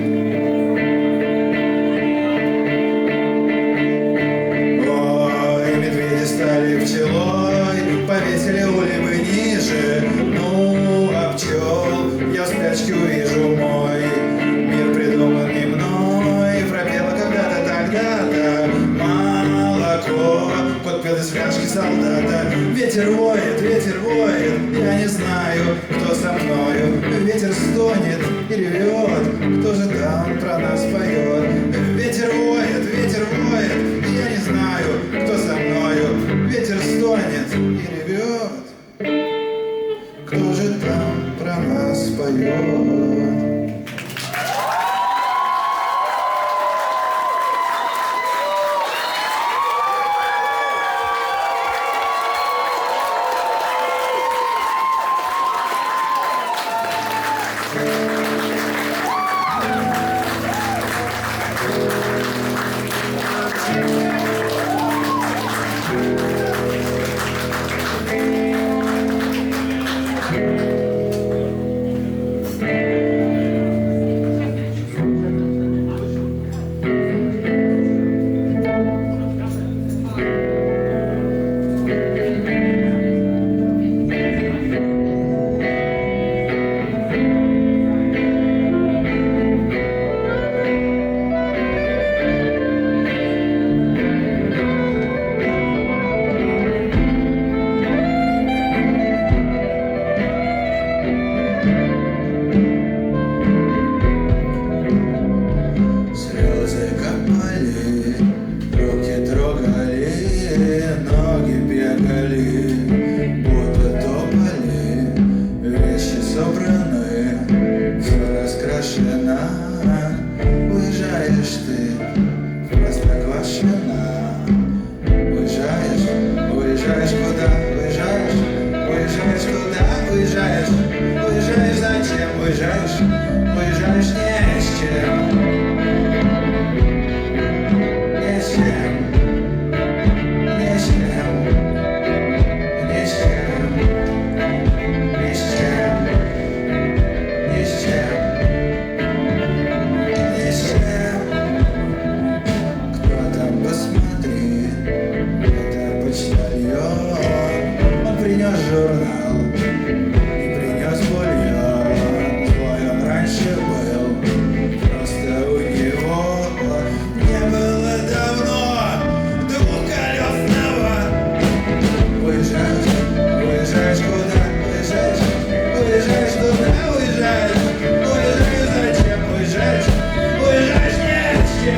Ой, медведи стали пчелой, повесили улыбы ниже. Ну, а пчел я в спячке увижу мой. Мир придуман не мной, пропела когда-то, тогда-то молоко, подпел из фляжки солдата. Ветер воет, я не знаю, кто со мною. Ветер стонет и ревет, кто же там про нас поет?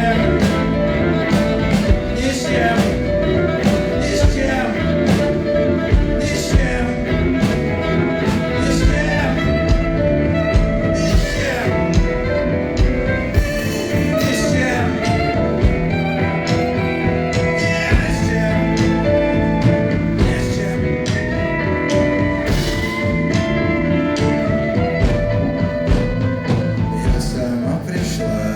чем, ни с чем, ни с чем, ни с чем, ни с чем, ни с чем, ни с чем, ни с чем. Я сама пришла,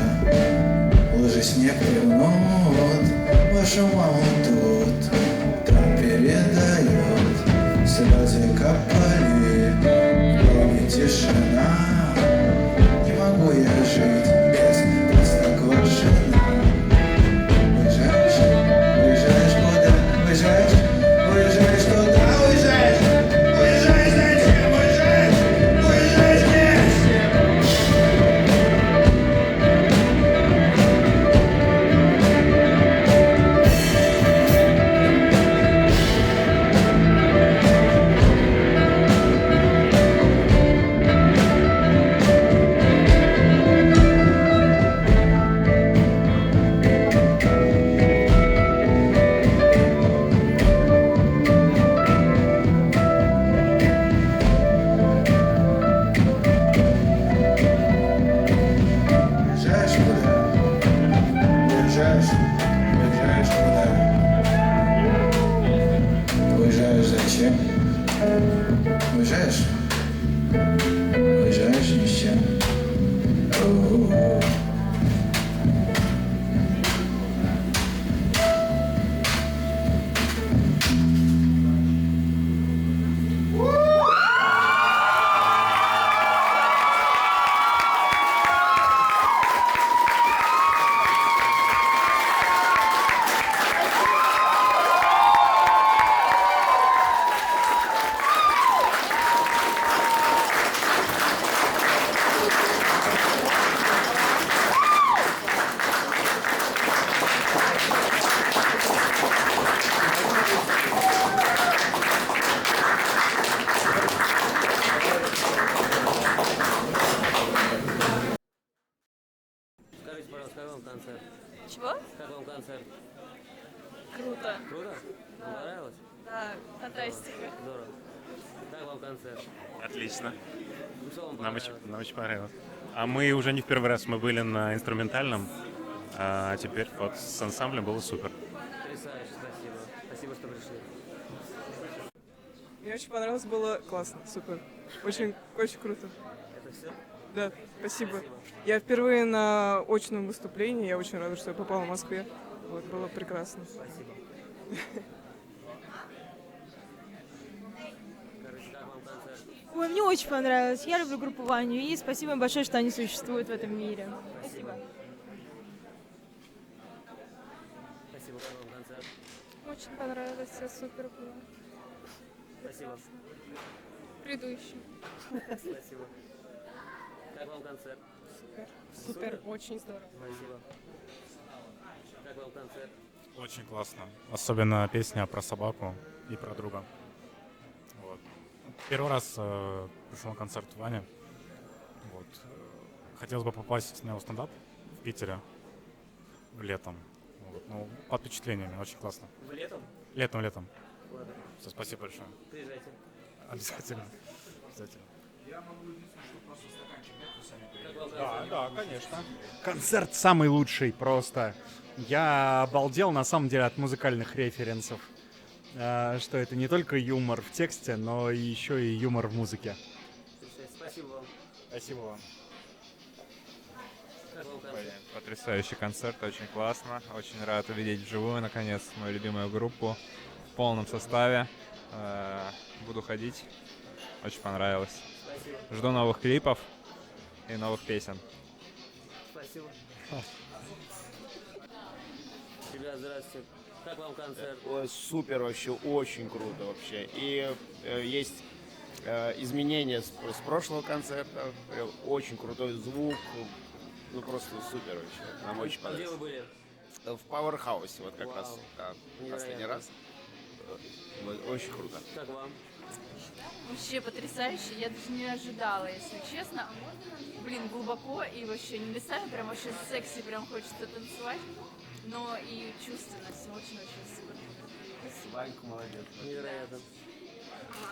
ложись снег ревнует, вашу маму тут, там передает, слезы капали, в доме тишина, не могу я жить без простоквашино. Уезжаешь, уезжаешь куда, уезжаешь, уезжаешь куда, уезжаешь, уезжаешь зачем, уезжаешь, уезжаешь не с чем. Уезжаешь куда? Уезжаешь? Уезжаешь куда? Уезжаешь зачем? Уезжаешь? Уезжаешь ни с чем. О-о-о. Скажите, пожалуйста, как вам концерт? Чего? Как вам концерт? Круто. Круто? Вам понравилось? Да, фантастика. Здорово. Как вам концерт? Отлично. Ну, что вам Нам понравилось? очень понравилось. А мы уже не в первый раз, мы были на инструментальном, а теперь вот с ансамблем было супер. Потрясающе, спасибо. Спасибо, что пришли. Мне очень понравилось, было классно, супер. Очень, очень круто. Это все? Да, спасибо. Я впервые на очном выступлении, я очень рада, что я попала в Москве. Вот, было прекрасно. Спасибо. Скажите, как вам концерт? Ой, мне очень понравилось. Я люблю группу Ваню. И спасибо им большое, что они существуют в этом мире. Спасибо. Спасибо, как вам концерт? Очень понравилось, все супер было. Спасибо. Предыдущий. Спасибо. Как вам концерт? Супер, очень здорово. Спасибо. Как вам концерт? Очень классно. Особенно песня про собаку и про друга. Вот. Первый раз пришел на концерт Вани. Вот. Хотелось бы попасть на его стендап в Питере летом. Вот. Ну, под впечатлениями, очень классно. Вы летом? Летом. Ладно. Все, спасибо большое. Приезжайте. Обязательно. Обязательно. Как вам концерт? Да, конечно. Концерт самый лучший просто. Я обалдел на самом деле от музыкальных референсов. Что это не только юмор в тексте, но и еще и юмор в музыке. Спасибо вам. Спасибо вам. Как вам концерт? Потрясающий концерт, очень классно. Очень рад увидеть вживую, наконец, мою любимую группу в полном составе. Буду ходить. Очень понравилось. Спасибо. Жду новых клипов и новых песен. Спасибо. Ребят, здравствуйте. Как вам концерт? Ой, супер вообще, очень круто вообще. И есть изменения с прошлого концерта. Прям очень крутой звук. Ну просто супер вообще. Нам очень Где вы понравилось. были? В Powerhouse, вот как Вау. раз да, последний Невероятно. раз. Вот, очень круто. Как вам? Вообще потрясающе, я даже не ожидала, если честно. Блин, глубоко и вообще не местами, прям вообще секси, прям хочется танцевать. Но и чувственно, все очень-очень супер. Ванька молодец. Невероятно.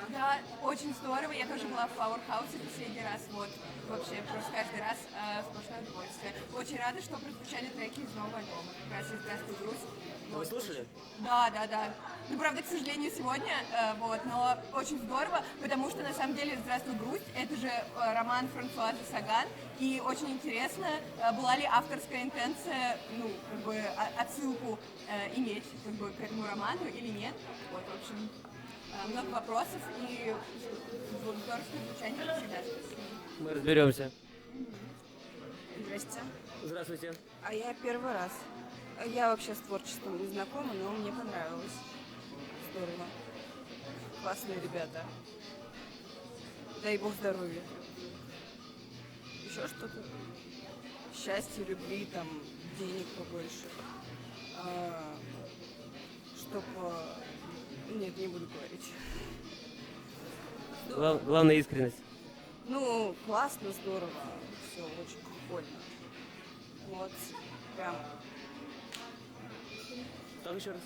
Да, очень здорово. Я тоже была в Powerhouse последний раз. Вот, вообще, просто каждый раз сплошное удовольствие. Очень рада, что прозвучали треки из нового альбома. Как раз из «Здравствуй, грусть». Вы слушали? Да. Ну, правда, к сожалению, сегодня, вот, но очень здорово, потому что, на самом деле, «Здравствуй, грусть» — это же роман Франсуазы Саган, и очень интересно, была ли авторская интенция, ну, как бы, отсылку иметь, как бы, к этому роману или нет. Вот, в общем, много вопросов и здоровское звучание, как всегда. Мы разберемся. Здрасте. Здравствуйте. А я первый раз. Я вообще с творчеством не знакома, но мне понравилось. Здорово. Классные ребята. Дай бог здоровья. Еще что-то? Счастья, любви, там, денег побольше. Нет, не буду говорить. Главная искренность. Ну, классно, здорово. Все очень прикольно. Вот, прям. Как еще раз?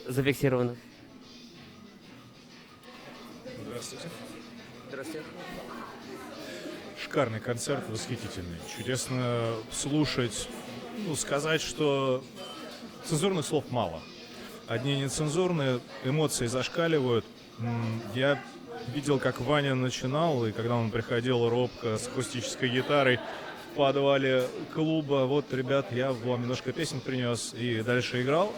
Зафиксировано. Здравствуйте. Здравствуйте. Шикарный концерт, восхитительный. Чудесно слушать. Ну, сказать, что цензурных слов мало. Одни нецензурные, эмоции зашкаливают. Я видел, как Ваня начинал, и когда он приходил робко с акустической гитарой в подвале клуба, вот, ребят, я вам немножко песен принес и дальше играл.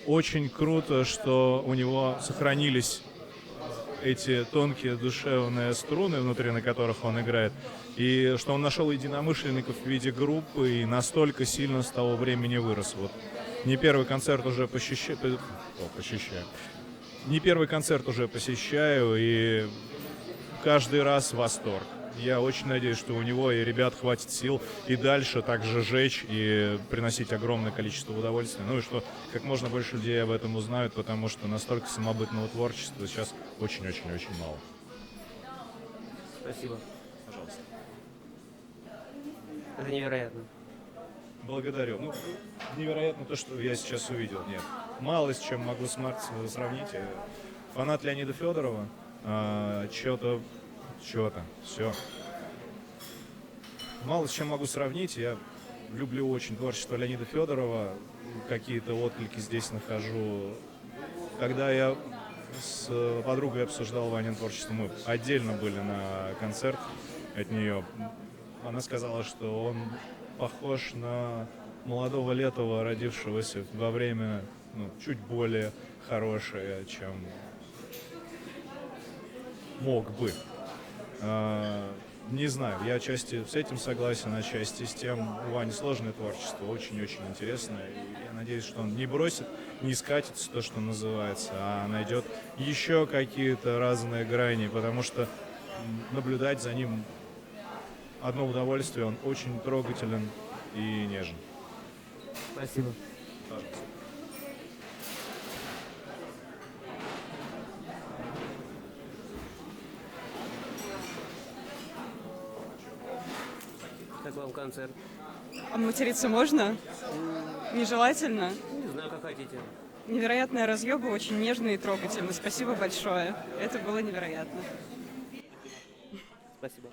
Очень круто, что у него сохранились эти тонкие душевные струны, внутри на которых он играет, и что он нашел единомышленников в виде группы и настолько сильно с того времени вырос. Вот не первый концерт уже посещаю, не первый концерт уже посещаю, и каждый раз восторг. Я очень надеюсь, что у него и ребят хватит сил и дальше также жечь и приносить огромное количество удовольствия. Ну и что как можно больше людей об этом узнают, потому что настолько самобытного творчества сейчас очень-очень-очень мало. Спасибо. Пожалуйста. Это невероятно. Благодарю. Ну, невероятно то, что я сейчас увидел. Нет. Мало с чем могу сравнить. Фанат Леонида Федорова. Что-то, все. Мало с чем могу сравнить. Я люблю очень творчество Леонида Федорова. Какие-то отклики здесь нахожу. Когда я с подругой обсуждал Ванин творчество, мы отдельно были на концерт от нее. Она сказала, что он похож на молодого Летова, родившегося во время, чуть более хорошее, чем мог бы. Не знаю, я отчасти с этим согласен, отчасти с тем. У Вани сложное творчество, очень-очень интересное. И я надеюсь, что он не бросит, не скатится, то, что называется, а найдет еще какие-то разные грани, потому что наблюдать за ним одно удовольствие, он очень трогателен и нежен. Спасибо. Пожалуйста. Как вам концерт? А материться можно? Нежелательно? Не знаю, как хотите. Невероятная разъеба, очень нежно и трогательно. Спасибо большое. Это было невероятно. Спасибо.